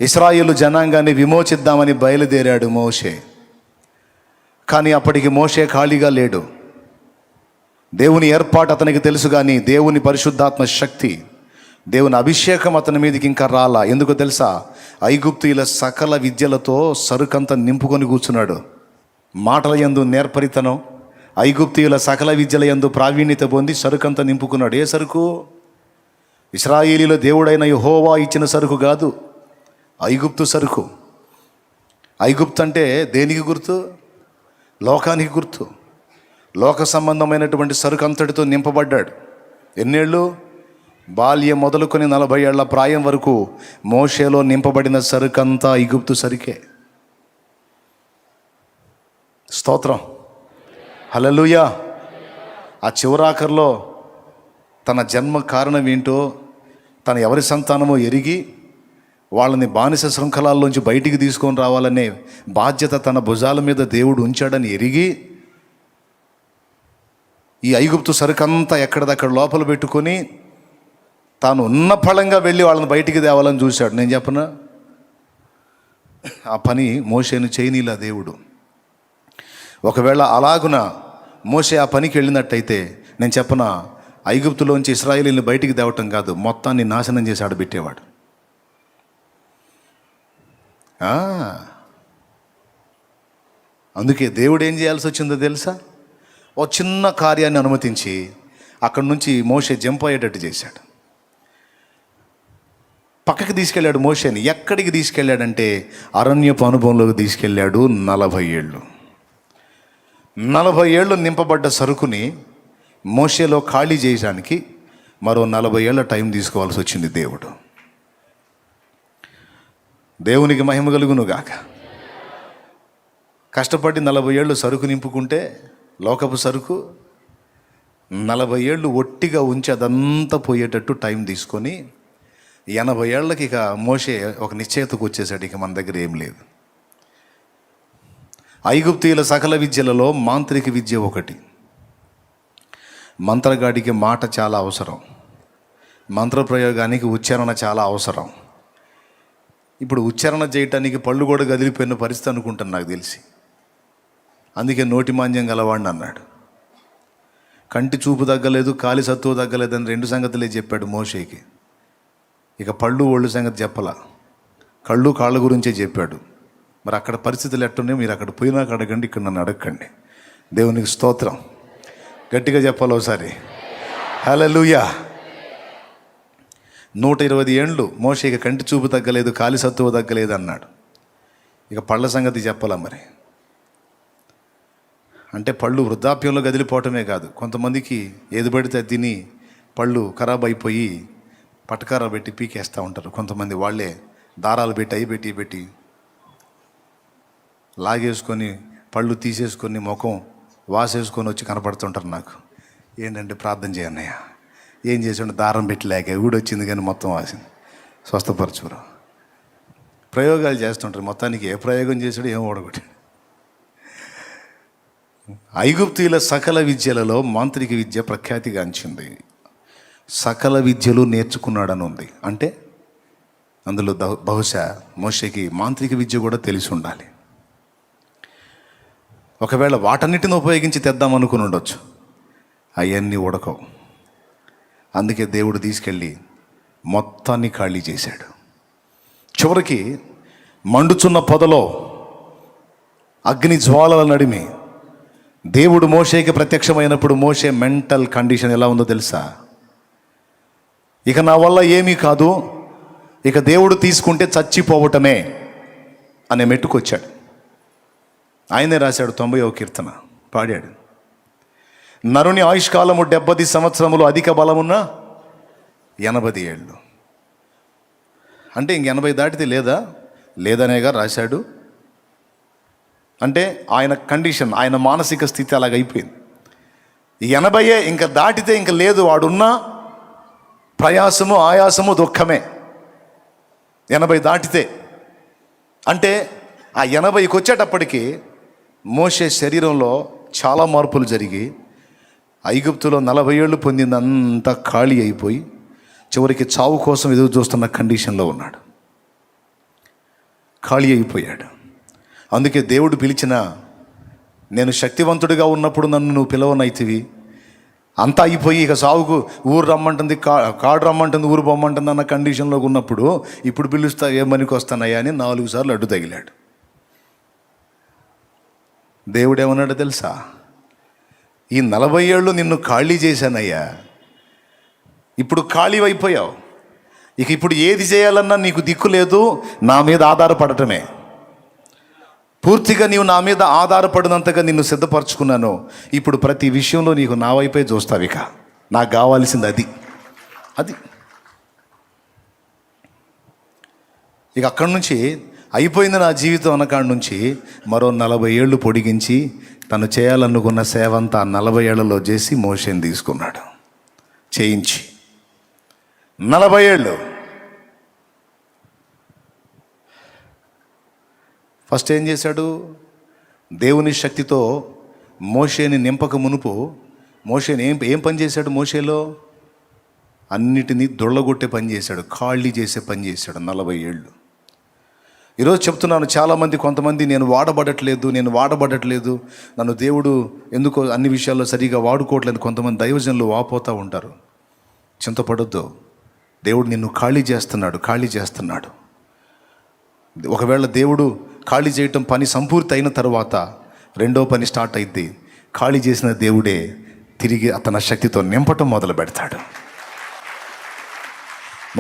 ఇశ్రాయేలు జనాంగాన్ని విమోచిద్దామని బయలుదేరాడు మోషే. కానీ అప్పటికి మోషే ఖాళీగా లేడు. దేవుని ఏర్పాటు అతనికి తెలుసు, కానీ దేవుని పరిశుద్ధాత్మ శక్తి, దేవుని అభిషేకం అతని మీదకి ఇంకా రాలా. ఎందుకో తెలుసా? ఐగుప్తీయుల సకల విద్యలతో సరుకంతా నింపుకొని కూర్చున్నాడు. మాటల యందు నేర్పరితనం, ఐగుప్తీయుల సకల విద్యల యందు ప్రావీణ్యత పొంది సరుకంతా నింపుకున్నాడు. ఏ సరుకు? ఇశ్రాయేలీల దేవుడైన యెహోవా ఇచ్చిన సరుకు కాదు, ఐగుప్తు సరుకు. ఐగుప్తు అంటే దేనికి గుర్తు? లోకానికి గుర్తు. లోక సంబంధమైనటువంటి సరుకు అంతటితో నింపబడ్డాడు. ఎన్నేళ్ళు? బాల్యం మొదలుకొని 40 ఏళ్ల ప్రాయం వరకు మోషేలో నింపబడిన సరుకంతా ఐగుప్తు సరికే. స్తోత్రం, హల్లెలూయా. ఆ చివరాఖర్లో తన జన్మ కారణం ఏంటో, తన ఎవరి సంతానమో ఎరిగి వాళ్ళని బానిస శృంఖలాల్లోంచి బయటికి తీసుకొని రావాలనే బాధ్యత తన భుజాల మీద దేవుడు ఉంచాడని ఎరిగి ఈ ఐగుప్తు సరుకంతా ఎక్కడిదక్కడ లోపల పెట్టుకొని తాను ఉన్న ఫలంగా వెళ్ళి వాళ్ళని బయటికి తేవాలని చూశాడు. నేను చెప్పనా? ఆ పని మోషేను చేయనీలా దేవుడు. ఒకవేళ అలాగున మోషే ఆ పనికి వెళ్ళినట్టయితే నేను చెప్పనా, ఐగుప్తులోంచి ఇశ్రాయేలీని బయటికి తేవటం కాదు, మొత్తాన్ని నాశనం చేసి ఆడబెట్టేవాడు. అందుకే దేవుడు ఏం చేయాల్సి వచ్చిందో తెలుసా? ఓ చిన్న కార్యాన్ని అనుమతించి అక్కడి నుంచి మోషే జంప్ అయ్యేటట్టు చేశాడు. పక్కకి తీసుకెళ్ళాడు మోషేని. ఎక్కడికి తీసుకెళ్ళాడంటే అరణ్యపు అనుభవంలోకి తీసుకెళ్ళాడు. 40 ఏళ్ళు 40 ఏళ్ళు నింపబడ్డ సరుకుని మోషేలో ఖాళీ చేయడానికి మరో 40 ఏళ్ళ టైం తీసుకోవాల్సి వచ్చింది దేవుడు. దేవునికి మహిమ కలుగును గాక. కష్టపడి 40 ఏళ్ళు సరుకు నింపుకుంటే, లోకపు సరుకు 40 ఏళ్ళు ఒట్టిగా ఉంచి అదంతా పోయేటట్టు టైం తీసుకొని 80 ఏళ్ళకి ఇక మోషే ఒక నిశ్చయితకు వచ్చేసాడు. ఇక మన దగ్గర ఏం లేదు. ఐగుప్తీయుల సకల విద్యలలో మాంత్రిక విద్య ఒకటి. మంత్రగాడికి మాట చాలా అవసరం, మంత్రప్రయోగానికి ఉచ్చారణ చాలా అవసరం. ఇప్పుడు ఉచ్చారణ చేయటానికి పళ్ళు కూడా కదిలిపోయిన పరిస్థితి అనుకుంటాను నాకు తెలిసి. అందుకే నోటి మాంద్యం గలవాడిని అన్నాడు. కంటి చూపు తగ్గలేదు, కాలి సత్తువ తగ్గలేదు అని 2 సంగతులే చెప్పాడు మోషేకి. ఇక పళ్ళు ఒళ్ళు సంగతి చెప్పలా, కళ్ళు కాళ్ళ గురించే చెప్పాడు. మరి అక్కడ పరిస్థితులు ఎట్టున్నాయో మీరు అక్కడ పోయినాక అడగండి, ఇక్కడ నన్ను అడగండి. దేవునికి స్తోత్రం. గట్టిగా చెప్పాలి ఒకసారి, హల్లెలూయా. 120 ఏండ్లు మోషేకి కంటి చూపు తగ్గలేదు, కాలి సత్తువ తగ్గలేదు అన్నాడు. ఇక పళ్ళ సంగతి చెప్పాలా మరి? అంటే పళ్ళు వృద్ధాప్యంలో కదిలిపోవటమే కాదు, కొంతమందికి ఏది పడితే అది తిని పళ్ళు ఖరాబ్ అయిపోయి పటకారా పెట్టి పీకేస్తూ ఉంటారు. కొంతమంది వాళ్ళే దారాలు పెట్టి అయి పెట్టి లాగేసుకొని పళ్ళు తీసేసుకొని ముఖం వాసేసుకొని వచ్చి కనపడుతుంటారు నాకు. ఏంటంటే ప్రార్థన చేయన్నయ్య, ఏం చేసాడు, దారం పెట్టి లేక ఊడొచ్చింది కానీ మొత్తం వాసింది, స్వస్థపరచురు. ప్రయోగాలు చేస్తుంటారు. మొత్తానికి ఏ ప్రయోగం చేశాడు ఏం ఓడగొట్టాడు. ఐగుప్తీయుల సకల విద్యలలో మాంత్రిక విద్య ప్రఖ్యాతిగాంచింది. సకల విద్యలు నేర్చుకున్నాడని ఉంది. అంటే అందులో బహుశా మోషేకి మాంత్రిక విద్య కూడా తెలిసి ఉండాలి. ఒకవేళ వాటన్నిటిని ఉపయోగించి తెద్దామనుకుని ఉండొచ్చు, అవన్నీ ఉడకవు. అందుకే దేవుడు తీసుకెళ్ళి మొత్తాన్ని ఖాళీ చేశాడు. చివరికి మండుచున్న పొదలో అగ్ని జ్వాలల నడిమి దేవుడు మోషేకి ప్రత్యక్షమైనప్పుడు మోషే మెంటల్ కండిషన్ ఎలా ఉందో తెలుసా? ఇక నా వల్ల ఏమీ కాదు, ఇక దేవుడు తీసుకుంటే చచ్చిపోవటమే అనే మెట్టుకొచ్చాడు. ఆయనే రాశాడు 90వ కీర్తన, పాడాడు. నరుని ఆయుష్కాలము 70 సంవత్సరములు, అధిక బలమున్న 80 ఏళ్ళు. అంటే ఇంక 80 దాటితే లేదనేగా రాశాడు. అంటే ఆయన కండిషన్, ఆయన మానసిక స్థితి అలాగైపోయింది. 80 ఇంకా దాటితే ఇంక లేదు, వాడున్న ప్రయాసము ఆయాసము దుఃఖమే. 80 దాటితే అంటే ఆ 80కి వచ్చేటప్పటికి మోషే శరీరంలో చాలా మార్పులు జరిగి ఐగుప్తులో 40 ఏళ్ళు పొందిందంతా ఖాళీ అయిపోయి చివరికి చావు కోసం ఎదురు చూస్తున్న కండిషన్లో ఉన్నాడు. ఖాళీ అయిపోయాడు. అందుకే దేవుడు పిలిచిన, నేను శక్తివంతుడిగా ఉన్నప్పుడు నన్ను నువ్వు పిలవనైతివి, అంతా అయిపోయి ఇక సావుకు ఊరు రమ్మంటుంది, కాడు రమ్మంటుంది, ఊరు బొమ్మంటుంది అన్న కండిషన్లో ఉన్నప్పుడు ఇప్పుడు పిలుస్తా ఏమనికి వస్తానయ్యా అని 4 సార్లు అడ్డు తగిలాడు. దేవుడు ఏమన్నాడు తెలుసా? ఈ 40 ఏళ్ళు నిన్ను ఖాళీ చేశానయ్యా, ఇప్పుడు ఖాళీ అయిపోయావు, ఇక ఇప్పుడు ఏది చేయాలన్నా నీకు దిక్కు లేదు, నా మీద ఆధారపడటమే. పూర్తిగా నీవు నా మీద ఆధారపడినంతగా నిన్ను సిద్ధపరచుకున్నాను. ఇప్పుడు ప్రతి విషయంలో నీకు నా వైపే చూస్తావు. ఇక నాకు కావాల్సింది అది. ఇక అక్కడి నుంచి అయిపోయింది నా జీవితం అన్నకాడి నుంచి మరో 40 ఏళ్ళు పొడిగించి తను చేయాలనుకున్న సేవ అంతా 40 ఏళ్లలో చేసి మోషేని తీసుకున్నాడు, చేయించి 40 ఏళ్ళు. ఫస్ట్ ఏం చేశాడు? దేవుని శక్తితో మోషేని నింపక మునుపు మోషేని ఏం పని చేశాడు? మోషేలో అన్నిటినీ దొళ్ళగొట్టే పని చేశాడు, ఖాళీ చేసే పని చేశాడు 40 ఏళ్ళు. ఈరోజు చెప్తున్నాను, చాలామంది కొంతమంది నేను వాడబడట్లేదు, నన్ను దేవుడు ఎందుకో అన్ని విషయాల్లో సరిగా వాడుకోవట్లేదు కొంతమంది దైవజనులు వాపోతూ ఉంటారు. చింతపడొద్దు, దేవుడు నిన్ను ఖాళీ చేస్తున్నాడు. ఒకవేళ దేవుడు ఖాళీ చేయటం పని సంపూర్తి అయిన తర్వాత రెండో పని స్టార్ట్ అయింది. ఖాళీ చేసిన దేవుడే తిరిగి తన శక్తితో నింపటం మొదలు పెడతాడు.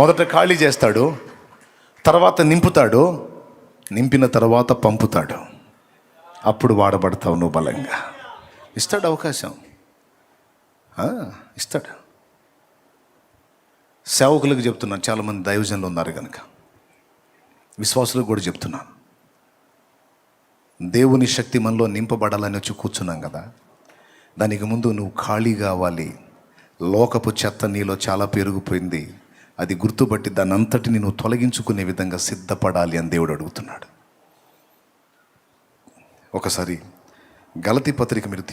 మొదట ఖాళీ చేస్తాడు, తర్వాత నింపుతాడు, నింపిన తర్వాత పంపుతాడు. అప్పుడు వాడబడతావు నువ్వు బలంగా. ఇస్తాడు అవకాశం, ఇస్తాడు. సేవకులకు చెప్తున్నాను, చాలామంది దైవజనులు ఉన్నారు కనుక విశ్వాసులకు కూడా చెప్తున్నాను, దేవుని శక్తి మనలో నింపబడాలని వచ్చి కూర్చున్నాం కదా, దానికి ముందు నువ్వు ఖాళీ కావాలి. లోకపు చెత్త నీలో చాలా పెరిగిపోయింది, అది గుర్తుపట్టి దాన్ని అంతటిని నువ్వు తొలగించుకునే విధంగా సిద్ధపడాలి అని దేవుడు అడుగుతున్నాడు. ఒకసారి గలతీ పత్రిక మీరు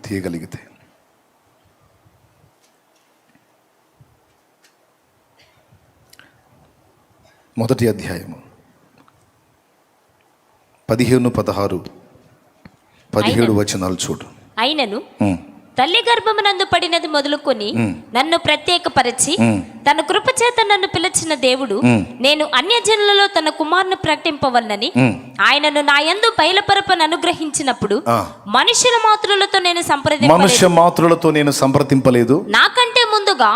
తీయగలిగితే, మొదటి అధ్యాయము 15, 16, 17 వచనాలు చూడు. అయినను తల్లి గర్భమునందు పడినది మొదలుకొని నన్ను ప్రత్యేకపరిచి తన కృపచేత నన్ను పిలిచిన దేవుడు నేను అన్యజనులలో తన కుమారుని ప్రకటింపవలనని ఆయనను నా యందు బయలుపరపను అనుగ్రహించినప్పుడు మనుష్య మాత్రులతో నేను సంప్రదింపలేదు. నాకంటే ముందుగా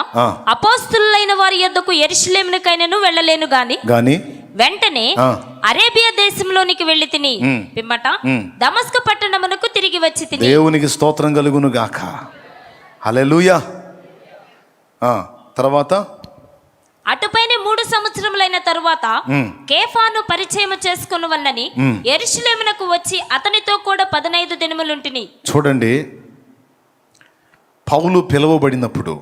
అపోస్తలులైన వారి యొద్దకు యెరూషలేమునకైనను వెళ్ళలేను గాని వెంటనే అరేబియా దేశంలోనికి వెళ్ళి తిని పిమ్మట దమస్కు పట్టణమునకు తిరిగి వచ్చి తిని. దేవునికి స్తోత్రం కలుగును గాక. హల్లెలూయా. తర్వాత అటుపైన 3 సంవత్సరములైన తరువాత కేఫాను పరిచయం చేసుకుని వల్లని యెరూషలేమునకు వచ్చి అతనితో కూడా 15 దినములుంటిని. చూడండి, పౌలు పిలువబడినప్పుడు,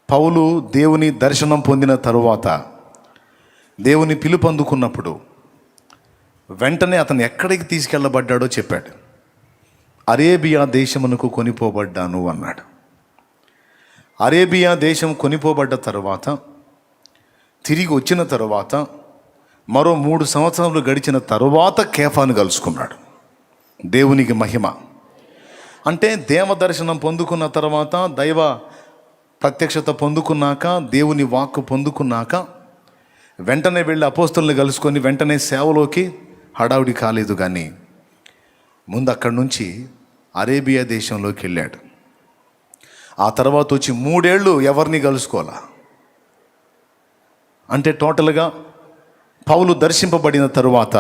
పౌలు దేవుని దర్శనం పొందిన తరువాత, దేవుని పిలుపు అందుకున్నప్పుడు వెంటనే అతను ఎక్కడికి తీసుకెళ్ళబడ్డాడో చెప్పాడు. అరేబియా దేశమునకు కొనిపోబడ్డాను అన్నాడు. అరేబియా దేశం కొనిపోబడ్డ తర్వాత తిరిగి వచ్చిన తర్వాత మరో 3 సంవత్సరాలు గడిచిన తరువాత కేఫాను కలుసుకున్నాడు. దేవునికి మహిమ. అంటే దేవ దర్శనం పొందుకున్న తర్వాత, దైవ ప్రత్యక్షత పొందుకున్నాక, దేవుని వాక్కు పొందుకున్నాక వెంటనే వెళ్ళి అపోస్తలుని కలుసుకొని వెంటనే సేవలోకి హడావుడి కాలేదు. కానీ ముందు అక్కడి నుంచి అరేబియా దేశంలోకి వెళ్ళాడు. ఆ తర్వాత వచ్చి 3 ఏళ్ళు ఎవరిని కలుసుకోవాలా. అంటే టోటల్గా పౌలు దర్శింపబడిన తరువాత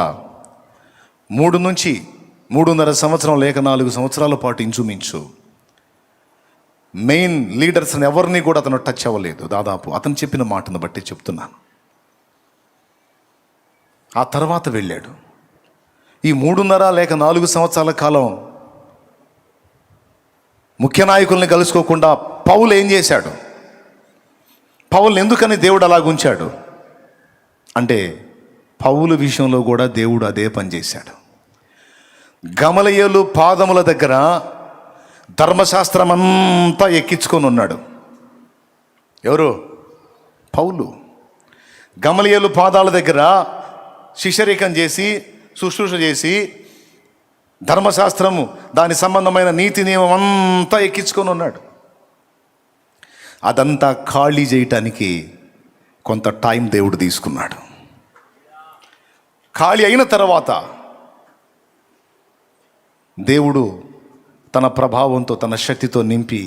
3 నుంచి 3.5 సంవత్సరం లేక 4 సంవత్సరాల పాటు ఇంచుమించు మెయిన్ లీడర్స్ని ఎవరిని కూడా అతను టచ్ అవ్వలేదు. దాదాపు అతను చెప్పిన మాటను బట్టి చెప్తున్నాను. ఆ తర్వాత వెళ్ళాడు. ఈ 3.5 లేక 4 సంవత్సరాల కాలం ముఖ్య నాయకుల్ని కలుసుకోకుండా పౌలు ఏం చేశాడు? పౌలు ఎందుకని దేవుడు అలా ఉంచాడు అంటే, పౌలు విషయంలో కూడా దేవుడు అదే పని చేశాడు. గమలీయేలు పాదముల దగ్గర ధర్మశాస్త్రం అంతా ఎక్కించుకొని ఉన్నాడు. ఎవరు? పౌలు. గమలీయేలు పాదాల దగ్గర శిష్యరికం చేసి, శుశ్రూష చేసి, ధర్మశాస్త్రము దాని సంబంధమైన నీతి నియమం అంతా ఎక్కించుకొని ఉన్నాడు. అదంతా ఖాళీ చేయటానికి కొంత టైం దేవుడు తీసుకున్నాడు. ఖాళీ అయిన తర్వాత దేవుడు తన ప్రభావంతో, తన శక్తితో నింపి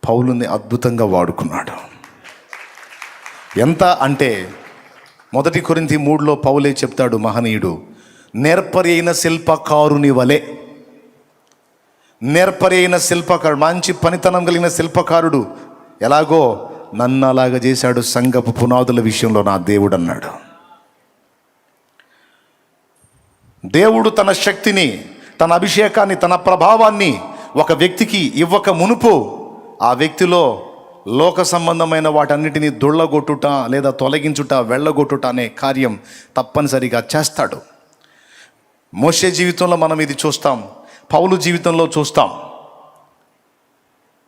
పౌలుని అద్భుతంగా వాడుకున్నాడు. ఎంత అంటే 1 కొరింథీ 3లో పౌలే చెప్తాడు, మహనీయుడు, నేర్పరి అయిన శిల్పకారుని వలె. నేర్పరి అయిన శిల్పకారుడు, మంచి పనితనం కలిగిన శిల్పకారుడు ఎలాగో నన్ను అలాగా చేశాడు సంఘపు పునాదుల విషయంలో నా దేవుడు అన్నాడు. దేవుడు తన శక్తిని, తన అభిషేకాన్ని, తన ప్రభావాన్ని ఒక వ్యక్తికి ఇవ్వక మునుపు ఆ వ్యక్తిలో లోక సంబంధమైన వాటన్నిటినీ దొళ్ళగొట్టుట లేదా తొలగించుట, వెళ్ళగొట్టుట అనే కార్యం తప్పనిసరిగా చేస్తాడు. మోషే జీవితంలో మనం ఇది చూస్తాం, పౌలు జీవితంలో చూస్తాం.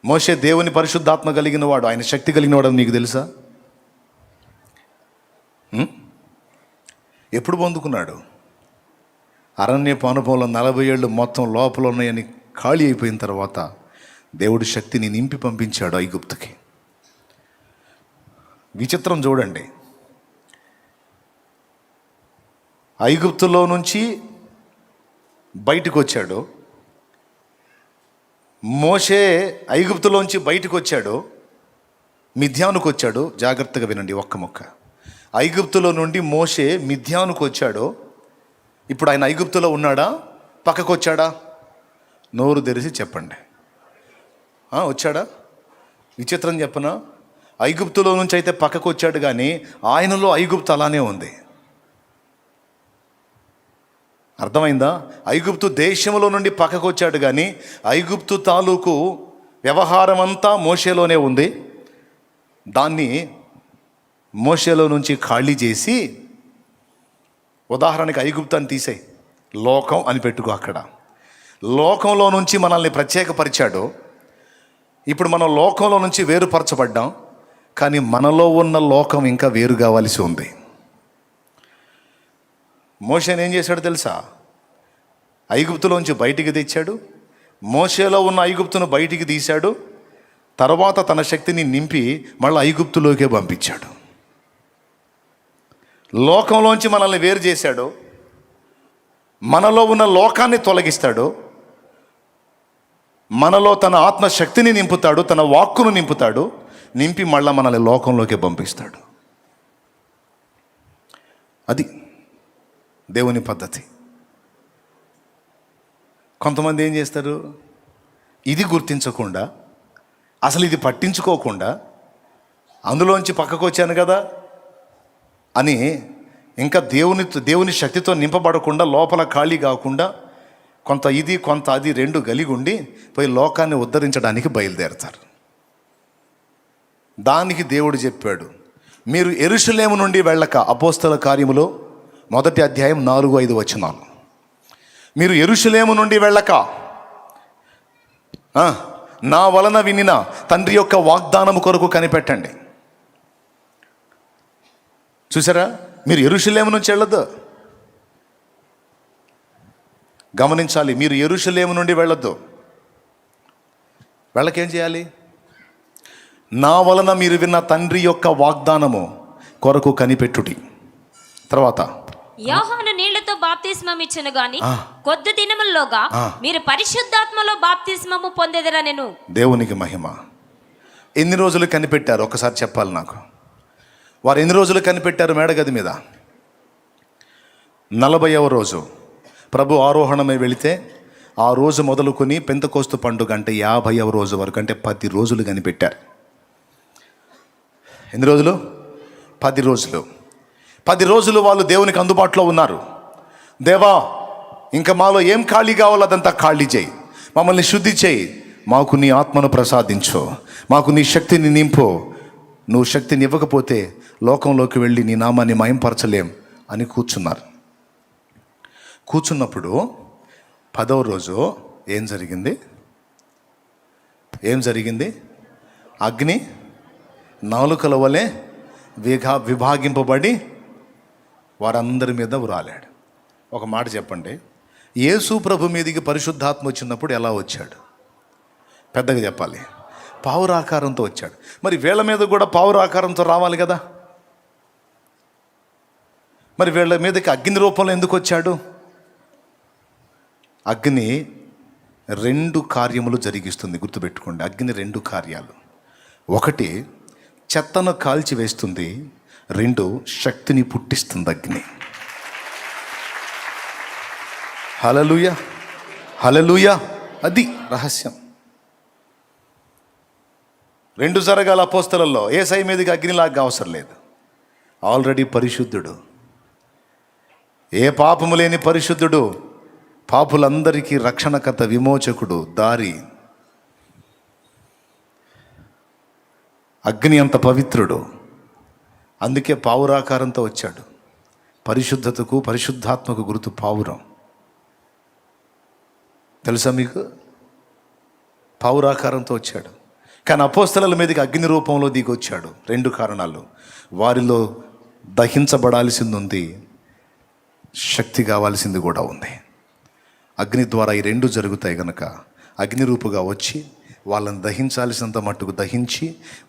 మోషే దేవుని పరిశుద్ధాత్మ కలిగిన వాడు, ఆయన శక్తి కలిగిన వాడు అని నీకు తెలుసా? ఎప్పుడు పొందుకున్నాడు? అరణ్యపు అనుభవంలో 40 ఏళ్ళు మొత్తం లోపల ఉన్నాయని ఖాళీ అయిపోయిన తర్వాత దేవుడి శక్తిని నింపి పంపించాడు ఐగుప్తుకి. విచిత్రం చూడండి, ఐగుప్తులో నుంచి బయటకు వచ్చాడు మోషే. ఐగుప్తులోంచి బయటకు వచ్చాడు, మిథ్యానుకు వచ్చాడు. జాగ్రత్తగా వినండి ఒక్క ముక్క. ఐగుప్తులో నుండి మోషే మిథ్యానుకు వచ్చాడు. ఇప్పుడు ఆయన ఐగుప్తులో ఉన్నాడా, పక్కకు వచ్చాడా? నోరు తెరిచి చెప్పండి. వచ్చాడా? విచిత్రం చెప్పనా? ఐగుప్తులో నుంచి అయితే పక్కకు వచ్చాడు, కానీ ఆయనలో ఐగుప్తు అలానే ఉంది. అర్థమైందా? ఐగుప్తు దేశంలో నుండి పక్కకు వచ్చాడు, కానీ ఐగుప్తు తాలూకు వ్యవహారం అంతా మోషేలోనే ఉంది. దాన్ని మోషేలో నుంచి ఖాళీ చేసి, ఉదాహరణకి ఐగుప్తాన్ని తీసేయి, లోకం అని పెట్టుకో. అక్కడ లోకంలో నుంచి మనల్ని ప్రత్యేకపరిచాడు. ఇప్పుడు మనం లోకంలో నుంచి వేరుపరచబడ్డాం, కానీ మనలో ఉన్న లోకం ఇంకా వేరు కావాల్సి ఉంది. మోషేని ఏం చేశాడు తెలుసా? ఐగుప్తులోంచి బయటికి తెచ్చాడు. మోషేలో ఉన్న ఐగుప్తును బయటికి తీశాడు. తర్వాత తన శక్తిని నింపి మళ్ళీ ఐగుప్తులోకే పంపించాడు. లోకంలోంచి మనల్ని వేరు చేశాడు. మనలో ఉన్న లోకాన్ని తొలగిస్తాడు. మనలో తన ఆత్మశక్తిని నింపుతాడు, తన వాక్కును నింపుతాడు. నింపి మళ్ళీ మనల్ని లోకంలోకి పంపిస్తాడు. అది దేవుని పద్ధతి. కొంతమంది ఏం చేస్తారు? ఇది గుర్తించకుండా, అసలు ఇది పట్టించుకోకుండా, అందులోంచి పక్కకు వచ్చాను కదా అని ఇంకా దేవుని శక్తితో నింపబడకుండా, లోపల ఖాళీ కాకుండా, కొంత ఇది కొంత అది రెండు కలిగి ఉండి పోయి లోకాన్ని ఉద్ధరించడానికి బయలుదేరతారు. దానికి దేవుడు చెప్పాడు, మీరు యెరూషలేము నుండి వెళ్ళక, అపోస్తల కార్యములో 1వ అధ్యాయం 4-5 వచనాలు. మీరు యెరూషలేము నుండి వెళ్ళక, నా వలన వినిన తండ్రి యొక్క వాగ్దానము కొరకు కనిపెట్టండి. చూసారా? మీరు యెరూషలేము నుంచి వెళ్ళొద్దు. గమనించాలి, మీరు యెరూషలేము నుండి వెళ్ళొద్దు. వెళ్ళకేం చేయాలి? నా వలన మీరు విన్న తండ్రి యొక్క వాగ్దానము కొరకు కనిపెట్టుడి. తర్వాత యోహాను నీళ్లతో బాప్తిస్మం ఇచ్చెను గాని కొద్ది దినముల్లోగా మీరు పరిశుద్ధాత్మలో బాప్తిస్మము పొందెదరనెను. దేవునికి మహిమ. ఎన్ని రోజులు కనిపెట్టారు ఒకసారి చెప్పాలి నాకు. వారు ఎన్ని రోజులు కనిపెట్టారు మేడగది మీద? 40వ రోజు ప్రభు ఆరోహణమై వెళితే ఆ రోజు మొదలుకొని పెంతెకోస్తు పండుగ అంటే 50వ రోజు వరకు, అంటే 10 రోజులు కనిపెట్టారు. ఎన్ని రోజులు? 10 రోజులు. 10 రోజులు వాళ్ళు దేవునికి అందుబాటులో ఉన్నారు. దేవా, ఇంకా మాలో ఏం ఖాళీ కావాలో అదంతా ఖాళీ చేయి, మమ్మల్ని శుద్ధి చేయి, మాకు నీ ఆత్మను ప్రసాదించు, మాకు నీ శక్తిని నింపు. నువ్వు శక్తిని ఇవ్వకపోతే లోకంలోకి వెళ్ళి నీ నామాన్ని మయంపరచలేం అని కూర్చున్నారు. కూర్చున్నప్పుడు 10వ రోజు ఏం జరిగింది? అగ్ని నాలుకల వలె విభాగింపబడి వారందరి మీద ఉరాలాడు. ఒక మాట చెప్పండి, యేసు ప్రభు మీదికి పరిశుద్ధాత్మ వచ్చినప్పుడు ఎలా వచ్చాడు? పెద్దగా చెప్పాలి, పావురాకారంతో వచ్చాడు. మరి వీళ్ళ మీద కూడా పావురాకారంతో రావాలి కదా. మరి వీళ్ళ మీదకి అగ్ని రూపంలో ఎందుకు వచ్చాడు? అగ్ని 2 కార్యములు జరిగిస్తుంది, గుర్తుపెట్టుకోండి. అగ్ని 2 కార్యాలు. 1 చెత్తను కాల్చి వేస్తుంది, 2 శక్తిని పుట్టిస్తుంది అగ్ని. హల్లెలూయా, హల్లెలూయా. అది రహస్యం. 2 జరగాల అపోస్తలలో. యేసయ్య మీదకి అగ్నిలాగా అవసరం లేదు, ఆల్రెడీ పరిశుద్ధుడు, ఏ పాపము లేని పరిశుద్ధుడు, పాపులందరికీ రక్షణకర్త, విమోచకుడు, దారి. అగ్ని అంత పవిత్రుడు, అందుకే పావురాకారంతో వచ్చాడు. పరిశుద్ధతకు, పరిశుద్ధాత్మకు గుర్తు పావురం. తెలుసా మీకు? పావురాకారంతో వచ్చాడు. కానీ అపోస్తలుల మీదకి అగ్ని రూపంలో దిగొచ్చాడు. 2 కారణాలు. వారిలో దహించబడాల్సింది ఉంది, శక్తి కావాల్సింది కూడా ఉంది. అగ్ని ద్వారా ఈ 2 జరుగుతాయి కనుక అగ్ని రూపుగా వచ్చి వాళ్ళని దహించాల్సినంత మట్టుకు దహించి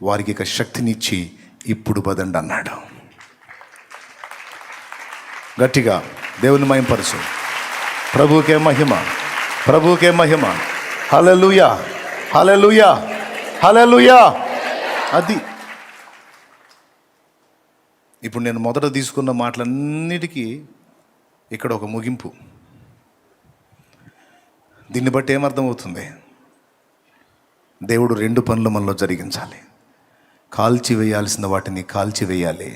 వారికి ఇక శక్తినిచ్చి ఇప్పుడు బదండి అన్నాడు. గట్టిగా దేవుని మహిమపరచు. ప్రభువుకే మహిమ, ప్రభువుకే మహిమ. హల్లెలూయా, హల్లెలూయా, హల్లెలూయా. అది ఇప్పుడు నేను మొదట తీసుకున్న మాటలన్నిటికీ ఇక్కడ ఒక ముగింపు. దీన్ని బట్టి ఏమర్థమవుతుంది? దేవుడు 2 పనులు మనలో జరిగించాలి. కాల్చివేయాల్సిన వాటిని కాల్చివేయాలి,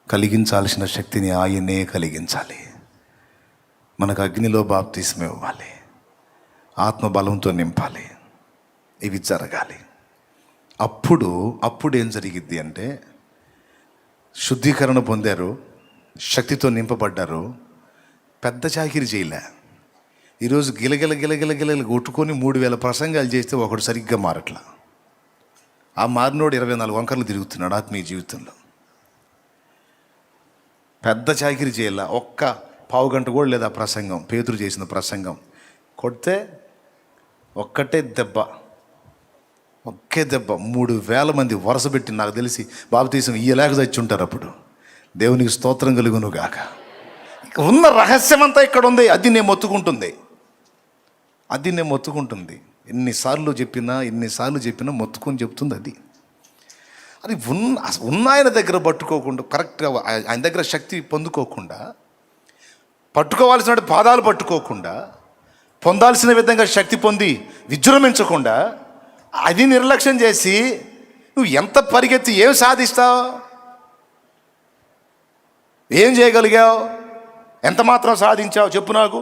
కలిగించాల్సిన శక్తిని ఆయనే కలిగించాలి. మనకు అగ్నిలో బాప్తిస్మం ఇవ్వాలి, ఆత్మబలంతో నింపాలి. ఇవి జరగాలి. అప్పుడు ఏం జరిగిద్ది అంటే, శుద్ధీకరణ పొందారు, శక్తితో నింపబడ్డారు, పెద్ద చాకిరి చేయలే. ఈరోజు గిలగిల గిలగిల గిలగిల కొట్టుకొని 3000 ప్రసంగాలు చేస్తే ఒకడు సరిగ్గా మారట్లా. ఆ మారినోడు 24 వంకర్లు తిరుగుతున్నాడు ఆత్మీయ జీవితంలో. పెద్ద చాకిరి చేయాల, ఒక్క పావుగంట కూడా లేదా ప్రసంగం. పేతురు చేసిన ప్రసంగం కొడితే ఒక్కటే దెబ్బ, ఒకే దెబ్బ 3000 మంది వరుస పెట్టి, నాకు తెలిసి బాప్తీసం ఇయ్యలేక చచ్చి ఉంటారు. అప్పుడు దేవునికి స్తోత్రం కలుగును గాక. ఉన్న రహస్యం అంతా ఇక్కడ ఉంది. అది నేను మొత్తుకుంటుంది. ఎన్నిసార్లు చెప్పినా మొత్తుకొని చెప్తుంది. అది ఉన్న ఆయన దగ్గర పట్టుకోకుండా, కరెక్ట్గా ఆయన దగ్గర శక్తి పొందుకోకుండా, పట్టుకోవాల్సిన పాదాలు పట్టుకోకుండా, పొందాల్సిన విధంగా శక్తి పొంది విజృంభించకుండా, అది నిర్లక్ష్యం చేసి నువ్వు ఎంత పరిగెత్తి ఏం సాధిస్తావు? ఏం చేయగలిగావు? ఎంత మాత్రం సాధించావు చెప్పు నాకు.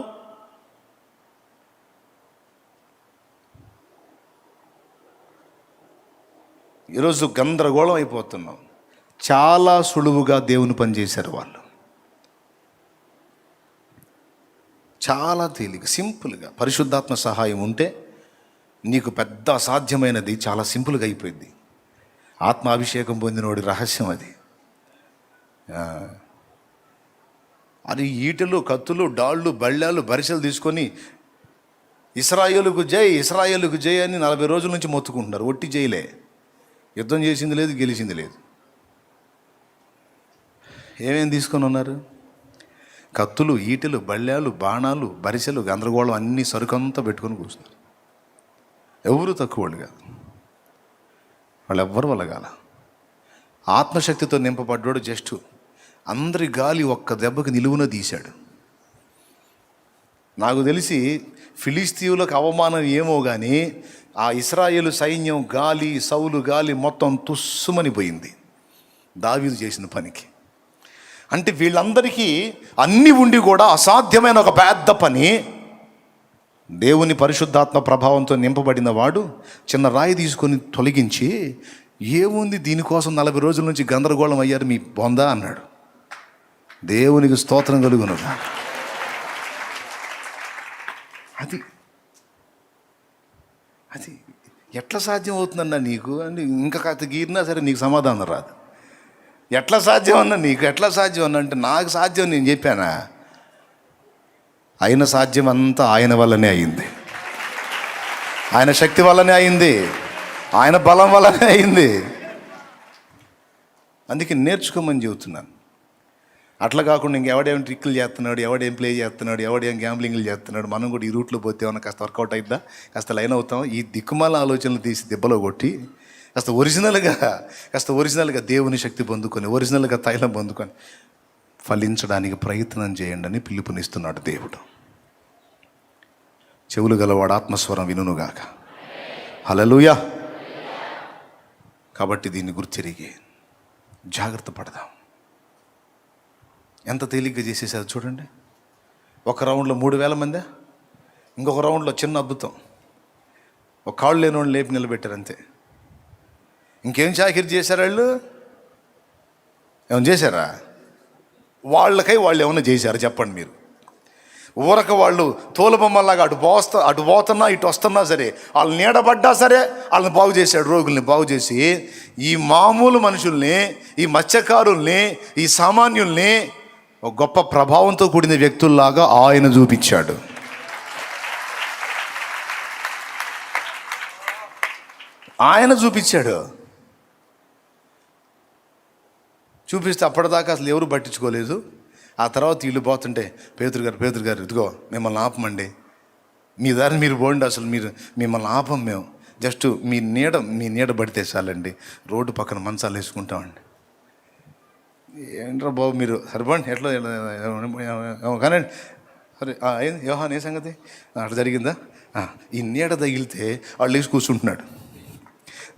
ఈరోజు గందరగోళం అయిపోతున్నాం. చాలా సులువుగా దేవుని పని చేశారు వాళ్ళు. చాలా తేలిక, సింపుల్గా. పరిశుద్ధాత్మ సహాయం ఉంటే నీకు పెద్ద అసాధ్యమైనది చాలా సింపుల్గా అయిపోయింది. ఆత్మాభిషేకం పొందినోడి రహస్యం అది. అది ఈటెలు, కత్తులు, డాళ్ళు, బళ్ళాలు, బరిసెలు తీసుకొని ఇశ్రాయేలుకు జై అని 40 రోజుల నుంచి మొత్తుకుంటున్నారు. ఒట్టి జైలే. యుద్ధం చేసింది లేదు, గెలిచింది లేదు. ఏమేం తీసుకొని ఉన్నారు? కత్తులు, ఈటెలు, బళ్ళాలు, బాణాలు, బరిసెలు, గందరగోళం, అన్ని సరుకంతా పెట్టుకొని కూర్చున్నారు. ఎవరు తక్కువ వాళ్ళు కాదు, వాళ్ళు ఎవ్వరు వలగాల. ఆత్మశక్తితో నింపబడ్డాడు. జస్ట్ అందరి గాలి ఒక్క దెబ్బకి నిలువున తీశాడు. నాకు తెలిసి ఫిలిస్తీయులకు అవమానం ఏమో కానీ ఆ ఇశ్రాయేలు సైన్యం గాలి, సౌలు గాలి మొత్తం తుస్సుమని పోయింది దావీదు చేసిన పనికి. అంటే వీళ్ళందరికీ అన్నీ ఉండి కూడా అసాధ్యమైన ఒక పెద్ద పని. దేవుని పరిశుద్ధాత్మ ప్రభావంతో నింపబడిన వాడు చిన్న రాయి తీసుకొని తొలగించి, ఏముంది దీనికోసం 40 రోజుల నుంచి గందరగోళం అయ్యారు మీ బొందా అన్నాడు. దేవునికి స్తోత్రం కలుగునుగా. అది ఎట్లా సాధ్యం అవుతుందన్నా నీకు అని ఇంకా కాస్త గీరినా సరే నీకు సమాధానం రాదు. ఎట్లా సాధ్యం అన్నా నీకు, ఎట్లా సాధ్యం అన్నా అంటే నాకు సాధ్యం నేను చెప్పానా? అయిన సాధ్యం అంతా ఆయన వల్లనే అయింది, ఆయన శక్తి వల్లనే అయింది, ఆయన బలం వల్లనే అయింది. అందుకే నేర్చుకోమని చెబుతున్నాను. అట్లా కాకుండా ఇంకెవడేం ట్రిక్కులు చేస్తున్నాడు, ఎవడేం ప్లే చేస్తున్నాడు, ఎవడేం గ్యాంబ్లింగ్లు చేస్తున్నాడు, మనం కూడా ఈ రూట్లో పోతే ఏమన్నా కాస్త వర్కౌట్ అయిద్దా, కాస్త లైన్ అవుతాం. ఈ దిక్కుమాల ఆలోచనలు తీసి దెబ్బలో కొట్టి కాస్త ఒరిజినల్గా దేవుని శక్తి పొందుకొని, ఒరిజినల్గా తైలం పొందుకొని ఫలించడానికి ప్రయత్నం చేయండి అని పిలుపునిస్తున్నాడు దేవుడు. చెవులు గలవాడు ఆత్మస్వరం వినుగాక. హల్లెలూయా. కాబట్టి దీన్ని గుర్తిరిగి జాగ్రత్త పడదాం. ఎంత తేలిగ్గా చేసేసారు చూడండి. ఒక రౌండ్లో 3000 మంది, ఇంకొక రౌండ్లో చిన్న అద్భుతం, ఒక కాళ్ళు లేని వాళ్ళు లేపి నిలబెట్టారు అంతే. ఇంకేం చాకిరి చేశారు వాళ్ళు? ఏమైనా చేశారా? వాళ్ళకై వాళ్ళు ఏమైనా చేశారు చెప్పండి మీరు? ఊరక వాళ్ళు తోలుబొమ్మలాగా అటు పోతున్నా ఇటు వస్తున్నా సరే, వాళ్ళు నీడబడ్డా సరే వాళ్ళని బాగు చేశాడు. రోగుల్ని బాగు చేసి ఈ మామూలు మనుషుల్ని, ఈ మత్స్యకారుల్ని, ఈ సామాన్యుల్ని ఒక గొప్ప ప్రభావంతో కూడిన వ్యక్తుల్లాగా ఆయన చూపించాడు. ఆయన చూపించాడు. చూపిస్తే అప్పటిదాకా అసలు ఎవరు పట్టించుకోలేదు. ఆ తర్వాత వీళ్ళు పోతుంటే పేతురు గారు ఇదిగో మిమ్మల్ని ఆపమండి, మీ దారిని మీరు పోండి, అసలు మిమ్మల్ని ఆపం మేము, జస్ట్ మీ నీడ పడితే చాలండి, రోడ్డు పక్కన మంచాలు వేసుకుంటామండి. ఏంట్రా బాబు మీరు సరిపోండి, ఎట్లా కానీ సరే ఏంది యోహాన్ ఏ సంగతి అట్లా జరిగిందా? ఈ నీడ తగిలితే వాళ్ళు వేసి కూర్చుంటున్నాడు.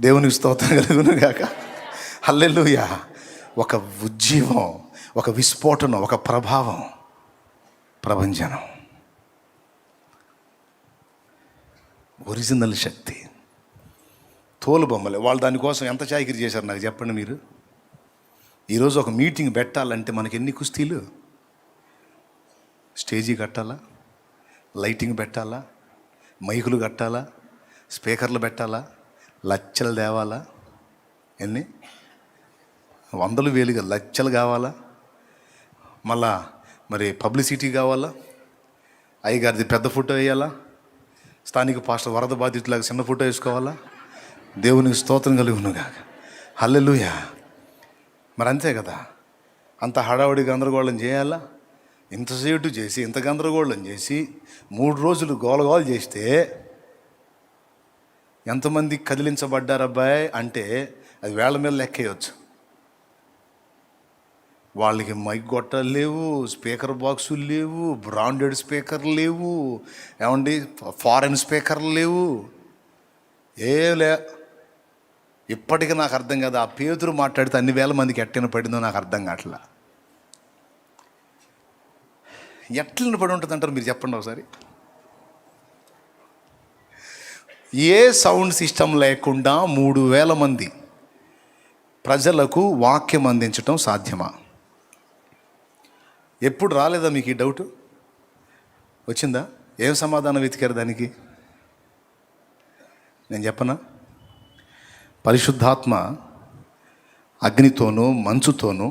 దేవునికి స్తోత్రం కలుగును గాక. హల్లెలూయా. ఒక ఉజ్జీవం, ఒక విస్ఫోటనం, ఒక ప్రభావం, ప్రభంజనం, ఒరిజినల్ శక్తి. తోలుబొమ్మలే వాళ్ళు దానికోసం ఎంత చాకిరీ చేశారు నాకు చెప్పండి మీరు. ఈరోజు ఒక మీటింగ్ పెట్టాలంటే మనకి ఎన్ని కుస్తీలు, స్టేజీ కట్టాలా, లైటింగ్ పెట్టాలా, మైకులు కట్టాలా, స్పీకర్లు పెట్టాలా, లచ్చలు తేవాలా, ఎన్ని వందలు వేలుగా లచ్చలు కావాలా, మళ్ళా మరి పబ్లిసిటీ కావాలా, అయ్యగారిది పెద్ద ఫోటో వేయాలా, స్థానిక పాస్టర్ వరద బాధితులాగా చిన్న ఫోటో వేసుకోవాలా. దేవునికి స్తోత్రం కలుగునుగా. హల్లెలూయా. మరి అంతే కదా, అంత హడావుడి గందరగోళం చేయాలా? ఇంతసేటు చేసి ఇంత గందరగోళం చేసి 3 రోజులు గోలగోలు చేస్తే ఎంతమంది కదిలించబడ్డారబ్బాయి అంటే అది వేళ్ల మీద లెక్కేయచ్చు. వాళ్ళకి మైక్ గొట్టాలు లేవు, స్పీకర్ బాక్సులు లేవు, బ్రాండెడ్ స్పీకర్లు లేవు, ఏమండి ఫారెన్ స్పీకర్లు లేవు, లే. ఇప్పటికీ నాకు అర్థం కాదు, ఆ పేతురు మాట్లాడితే అన్ని వేల మందికి ఎట్టిన పడిందో నాకు అర్థం కావట్లా. ఎట్లని పడి ఉంటుంది అంటారు మీరు చెప్పండి ఒకసారి. ఏ సౌండ్ సిస్టమ్ లేకుండా 3000 మంది ప్రజలకు వాక్యం అందించటం సాధ్యమా? ఎప్పుడు రాలేదా మీకు ఈ డౌట్? వచ్చిందా? ఏం సమాధానం వెతికారు దానికి? నేను చెప్పనా? పరిశుద్ధాత్మ అగ్నితోనూ మంచుతోనూ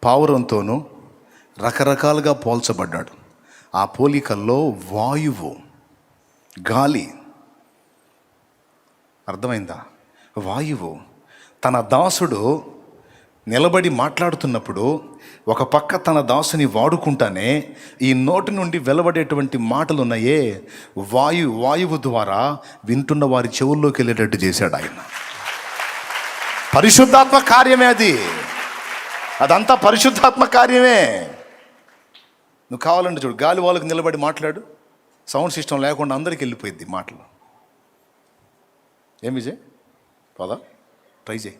పావురంతోనూ రకరకాలుగా పోల్చబడ్డాడు. ఆ పోలికల్లో వాయువు, గాలి, అర్థమైందా? వాయువు తన దాసుడు నిలబడి మాట్లాడుతున్నప్పుడు ఒక పక్క తన దాసుని వాడుకుంటానే ఈ నోటి నుండి వెలువడేటువంటి మాటలు ఉన్నాయే, వాయువు ద్వారా వింటున్న వారి చెవుల్లోకి వెళ్ళేటట్టు చేశాడు ఆయన. పరిశుద్ధాత్మ కార్యమే అదంతా పరిశుద్ధాత్మ కార్యమే. నువ్వు కావాలంటే చూడు, గాలి వాళ్ళకి నిలబడి మాట్లాడు, సౌండ్ సిస్టమ్ లేకుండా అందరికి వెళ్ళిపోయింది మాటలు. ఏం విజయ్ పదా ట్రై చేయి.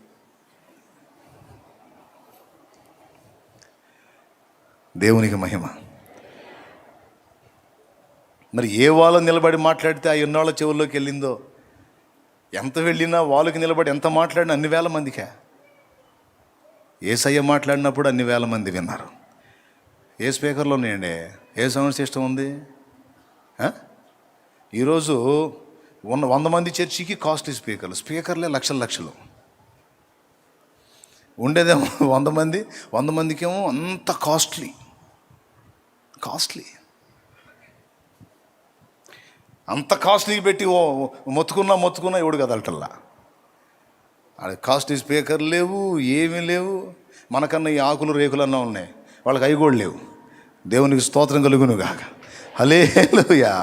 దేవునికి మహిమ. మరి ఏ వాళ్ళు నిలబడి మాట్లాడితే ఆ ఎన్నాళ్ళ చెవుల్లోకి వెళ్ళిందో, ఎంత వెళ్ళినా వాళ్ళకి నిలబడి ఎంత మాట్లాడినా అన్ని వేల మందికే. యేసయ్య మాట్లాడినప్పుడు అన్ని వేల మంది విన్నారు. ఏ స్పీకర్లో ఉన్నాయండి? ఏ సౌండ్ సిస్టమ్ ఉంది? ఈరోజు 100 మంది చర్చికి కాస్ట్లీ స్పీకర్లే లక్షలు ఉండేదేమో 100 మందికేమో అంత కాస్ట్లీ. అంత కాస్ట్లీ పెట్టి మొత్తుకున్నా ఎవడు కదలటల్లా. అది కాస్ట్లీ స్పీకర్ లేవు, ఏమీ లేవు. మనకన్నా ఈ ఆకులు రేకులన్నా ఉన్నాయి, వాళ్ళకి అవి కూడా లేవు. దేవునికి స్తోత్రం కలుగును గాక. హల్లెలూయా.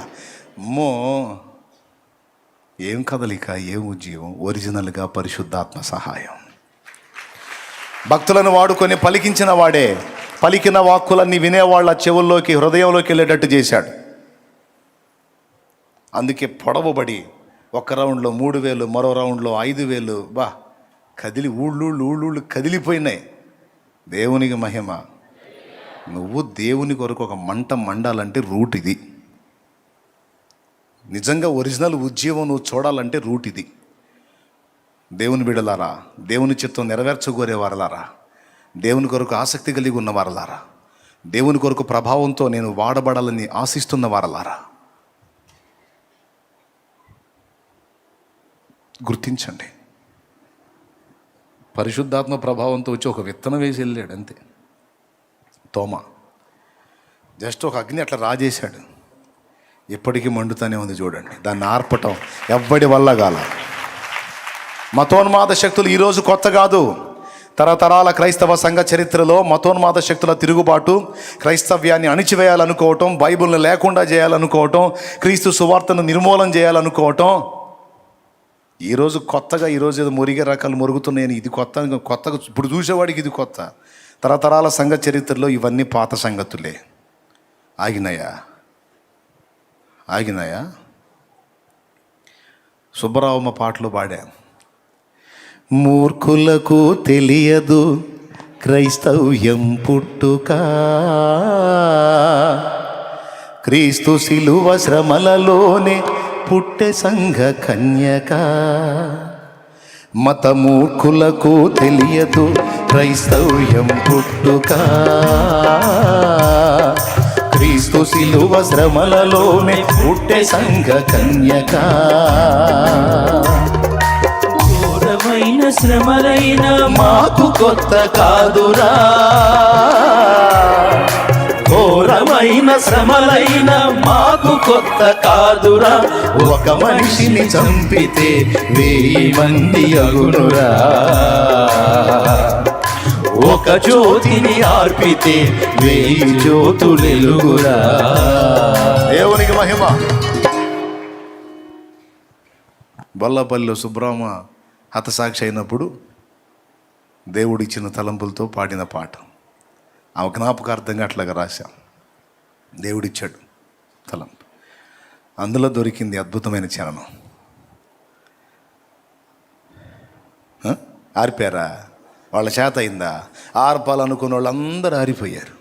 అమ్మో, ఏం కదలిక, ఏం ఉజ్జీవం! ఒరిజినల్గా పరిశుద్ధాత్మ సహాయం. భక్తులను వాడుకొని పలికించిన వాడే పలికిన వాక్కులన్నీ వినేవాళ్ళ చెవుల్లోకి, హృదయంలోకి వెళ్ళేటట్టు చేశాడు. అందుకే పొడవబడి ఒక రౌండ్లో 3000, మరో రౌండ్లో 5000 కదిలి ఊళ్ళు కదిలిపోయినాయి. దేవునికి మహిమ. నువ్వు దేవుని కొరకు ఒక మంట మండాలంటే రూట్ ఇది. నిజంగా ఒరిజినల్ ఉజ్జీవం నువ్వు చూడాలంటే రూట్ ఇది. దేవుని బిడ్డలారా, దేవుని చిత్తం నెరవేర్చగోరే వారలారా, దేవుని కొరకు ఆసక్తి కలిగి ఉన్న వారలారా, దేవుని కొరకు ప్రభావంతో నేను వాడబడాలని ఆశిస్తున్న వారలారా, గుర్తించండి. పరిశుద్ధాత్మ ప్రభావంతో వచ్చి ఒక విత్తనం వేసి వెళ్ళాడు అంతే. తోమా జస్ట్ ఒక అగ్ని అట్లా రాజేశాడు, ఎప్పటికీ మండుతానే ఉంది. చూడండి, దాన్ని ఆర్పటం ఎవ్వడి వల్ల కాల. మతోన్మాద శక్తులు ఈరోజు కొత్త కాదు. తరతరాల క్రైస్తవ సంఘ చరిత్రలో మతోన్మాద శక్తుల తిరుగుబాటు, క్రైస్తవ్యాన్ని అణిచివేయాలనుకోవటం, బైబిల్ని లేకుండా చేయాలనుకోవటం, క్రీస్తు సువార్తను నిర్మూలన చేయాలనుకోవటం ఈరోజు కొత్తగా, ఈరోజు ఏదో మురిగే రకాలు మురుగుతున్నాయని ఇది కొత్తగా ఇప్పుడు చూసేవాడికి ఇది కొత్త. తరతరాల సంఘ చరిత్రలో ఇవన్నీ పాత సంగతులే. ఆగినాయా? సుబ్బరావమ్మ పాటలు పాడా. మూర్ఖులకు తెలియదు క్రైస్తవ్యం పుట్టుక, క్రీస్తు శిలువ శ్రమలలోనే పుట్టె సంఘ కన్యక. మత మూర్ఖులకు తెలియదు క్రైస్తవ్యం పుట్టుక, క్రీస్తు శిలువ శ్రమలలోనే పుట్టె సంఘ కన్యక. ఘోరమైన శ్రమలైన మాకు కొత్త కాదురా, ఘోరమైన శ్రమలైన మాకు కొత్త కాదురా. ఒక మనిషిని చంపితే 1000 మంది అగునురా, ఒక జ్యోతిని ఆర్పితే 1000 జ్యోతులెలుగురా. దేవునికి మహిమ. బొల్లపల్లిలో సుబ్రహ్మ హతసాక్షి అయినప్పుడు దేవుడిచ్చిన తలంపులతో పాడిన పాట. ఆ జ్ఞాపకార్థంగా అట్లాగా రాశాం. దేవుడిచ్చాడు తలంపు, అందులో దొరికింది అద్భుతమైన చరణం. ఆరిపోయారా? వాళ్ళ చేత అయిందా? ఆర్పాలనుకున్న వాళ్ళందరూ ఆరిపోయారు.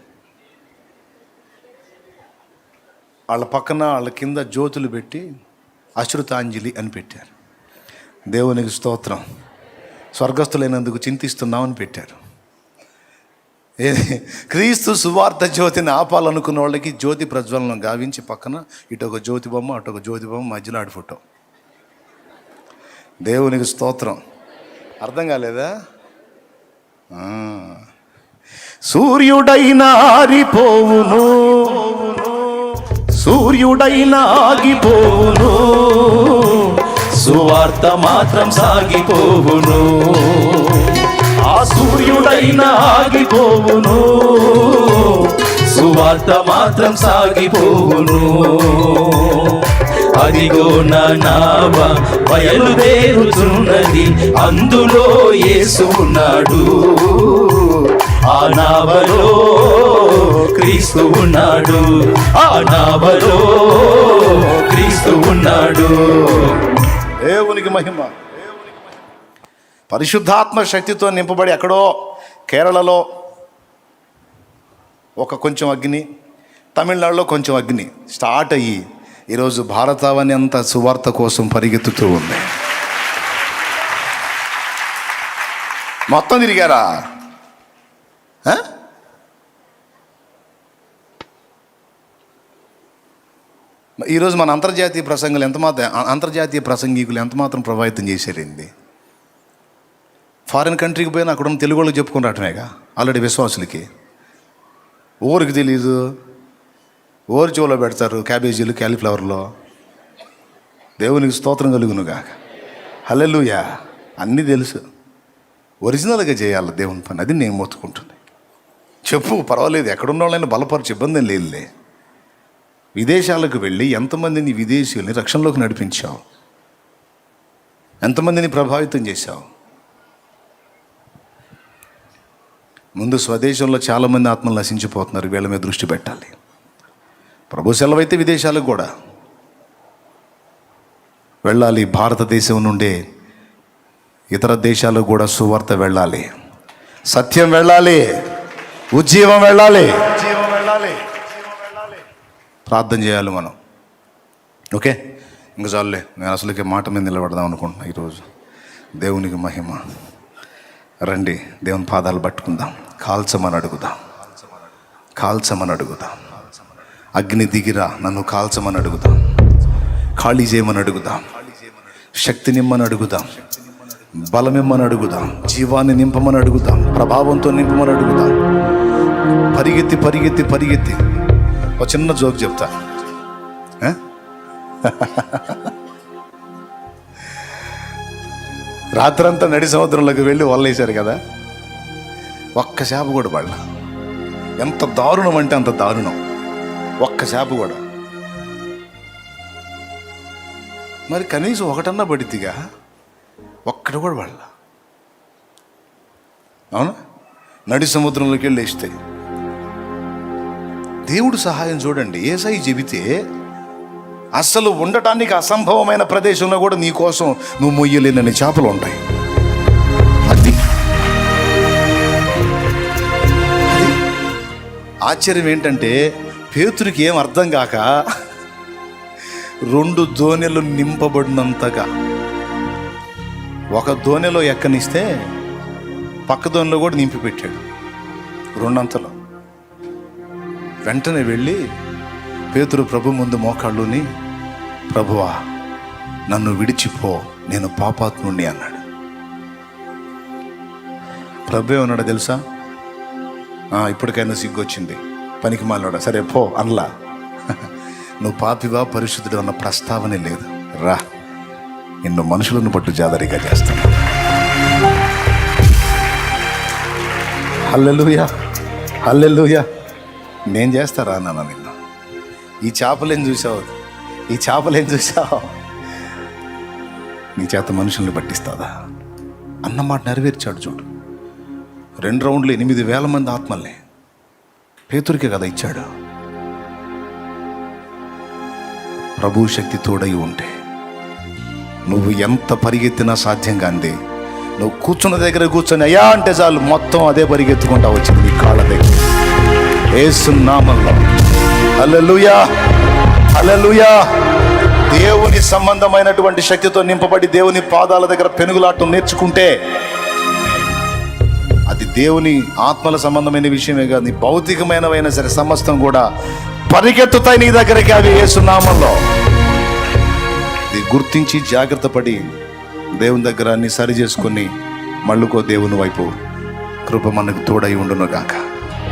వాళ్ళ పక్కన వాళ్ళ కింద జ్యోతులు పెట్టి అశ్రుతాంజలి అని పెట్టారు. దేవునికి స్తోత్రం, స్వర్గస్థులైనందుకు చింతిస్తున్నామని పెట్టారు. క్రీస్తు సువార్త జ్యోతిని ఆపాలనుకున్న వాళ్ళకి జ్యోతి ప్రజ్వలనం గావించి పక్కన ఇటు ఒక జ్యోతి బొమ్మ, అటు ఒక జ్యోతి బొమ్మ, మధ్యలో ఆడి ఫోటో. దేవునికి స్తోత్రం. అర్థం కాలేదా? సూర్యుడైనా ఆరిపోవును, సూర్యుడైనా ఆగిపోవును, సువార్త మాత్రం సాగిపోవును. ఆ సూర్యుడైనా ఆగిపోవును, సువార్త మాత్రం సాగిపోవును. అదిగో నా నావ బయలుదేరుతున్నది, అందులో యేసు ఉన్నాడు. ఆ నావలో క్రీస్తు ఉన్నాడు, ఆ నావలో క్రీస్తు ఉన్నాడు. దేవునికి మహిమ. పరిశుద్ధాత్మ శక్తితో నింపబడి ఎక్కడో కేరళలో కొంచెం అగ్ని, తమిళనాడులో కొంచెం అగ్ని స్టార్ట్ అయ్యి ఈరోజు భారతావని అంతా సువార్త కోసం పరిగెత్తుతూ ఉంది. మొత్తం తిరిగారా? ఈరోజు మన అంతర్జాతీయ ప్రసంగికులు ఎంతమాత్రం ప్రభావితం చేశారండి. ఫారిన్ కంట్రీకి పోయినా అక్కడ ఉన్న తెలుగు వాళ్ళకి చెప్పుకొని రావటమేగా ఆల్రెడీ విశ్వాసులకి. ఊరికి తెలీదు, ఓరి చెవులో పెడతారు క్యాబేజీలు క్యాలీఫ్లవర్లో. దేవునికి స్తోత్రం కలుగునుగా. హల్లెలూయా. అన్నీ తెలుసు, ఒరిజినల్గా చేయాలి దేవుని పని. అది నేను మొత్తుకుంటుంది. చెప్పు, పర్వాలేదు, ఎక్కడున్న వాళ్ళైనా బలపరచు, ఇబ్బంది లేదులే. విదేశాలకు వెళ్ళి ఎంతమందిని విదేశీయుల్ని రక్షణలోకి నడిపించావు, ఎంతమందిని ప్రభావితం చేశావు. ముందు స్వదేశంలో చాలామంది ఆత్మలు నశించిపోతున్నారు, వీళ్ళ మీద దృష్టి పెట్టాలి. ప్రభు సెలవైతే విదేశాలకు కూడా వెళ్ళాలి. భారతదేశం నుండే ఇతర దేశాలకు కూడా సువార్త వెళ్ళాలి, సత్యం వెళ్ళాలి, ఉజ్జీవం వెళ్ళాలి. ప్రార్థన చేయాలి మనం. ఓకే, ఇంకా చాలులే, నేను అసలుకే మాట మీద నిలబడదాం అనుకుంటున్నా ఈరోజు. దేవునికి మహిమ. రండి, దేవుని పాదాలు పట్టుకుందాం, కాల్చమని అడుగుదాం. కాల్చమని అడుగుదాం. అగ్ని దిగిరా నన్ను కాల్చమని అడుగుదాం. ఖాళీ చేయమని అడుగుదాం. శక్తినిమ్మని అడుగుదాం. బలమిమ్మని అడుగుదాం. జీవాన్ని నింపమని అడుగుదాం. ప్రభావంతో నింపమని అడుగుదాం. పరిగెత్తి పరిగెత్తి పరిగెత్తి ఒక చిన్న జోక్ చెప్తా. రాత్రంతా నడి సముద్రంలోకి వెళ్ళి వల్లేశారు కదా, ఒక్క చేప కూడా పడలా. ఎంత దారుణం అంటే అంత దారుణం. ఒక్క చేప కూడా. మరి కనీసం ఒకటన్నా పడిద్దిగా, ఒక్కటి కూడా పడలా. అవునా? నడి సముద్రంలోకి వెళ్ళి వేస్తే దేవుడు సహాయం చూడండి. యేసయ్య చెబితే అస్సలు ఉండటానికి అసంభవమైన ప్రదేశంలో కూడా నీ కోసం నువ్వు మొయ్యలేనని చేపలు ఉంటాయి. అది ఆశ్చర్యం ఏంటంటే పేతురికి ఏం అర్థం కాక 2 దోణెలు నింపబడినంతగా ఒక దోణెలో ఎక్కనిస్తే పక్క దోణిలో కూడా నింపి పెట్టాడు 2 అంతలో. వెంటనే వెళ్ళి పేతురు ప్రభు ముందు మోకాళ్ళుని, ప్రభువా నన్ను విడిచిపో, నేను పాపాత్ముణ్ణి అన్నాడు. ప్రభు ఏమన్నాడు తెలుసా? ఇప్పటికైనా సిగ్గొచ్చింది, పనికి మాలోడా, సరే పో అనలా. నువ్వు పాపివా పరిశుద్ధుడు అన్న ప్రస్తావనే లేదు. రా, నిన్ను మనుషులను పట్టు జాదరిగా చేస్తాను. హల్లెలూయా, హల్లెలూయా. నేను చేస్తారా నాన్న నిన్ను. ఈ చేపలేం చూసావు, ఈ చేపలేం చూసావు, నీ చేత మనుషుల్ని పట్టిస్తాదా అన్నమాట నెరవేర్చాడు. చూడు, 2 రౌండ్లు 8,000 మంది ఆత్మల్ని పేతురికే కదా ఇచ్చాడు. ప్రభు శక్తి తోడై ఉంటే నువ్వు ఎంత పరిగెత్తినా సాధ్యం కాంది. నువ్వు కూర్చున్న దగ్గర కూర్చొని అయ్యా అంటే చాలు, మొత్తం అదే పరిగెత్తుకుంటా వచ్చింది నీ కాళ్ళ దగ్గర. యేసు నామములో హల్లెలూయా, హల్లెలూయా. దేవుని సంబంధమైనటువంటి శక్తితో నింపబడి దేవుని పాదాల దగ్గర పెనుగులాటం నేర్చుకుంటే అది దేవుని ఆత్మల సంబంధమైన విషయమే కాదు, నీ భౌతికమైనవైనా సరే సమస్తం కూడా పరిగెత్తుతాయి నీ దగ్గరికి. అవి యేసు నామములో ఇది గుర్తించి జాగ్రత్త పడి దేవుని దగ్గర అన్ని సరి చేసుకుని మళ్ళుకో దేవుని వైపు. కృప మనకు తోడై ఉండును గాక.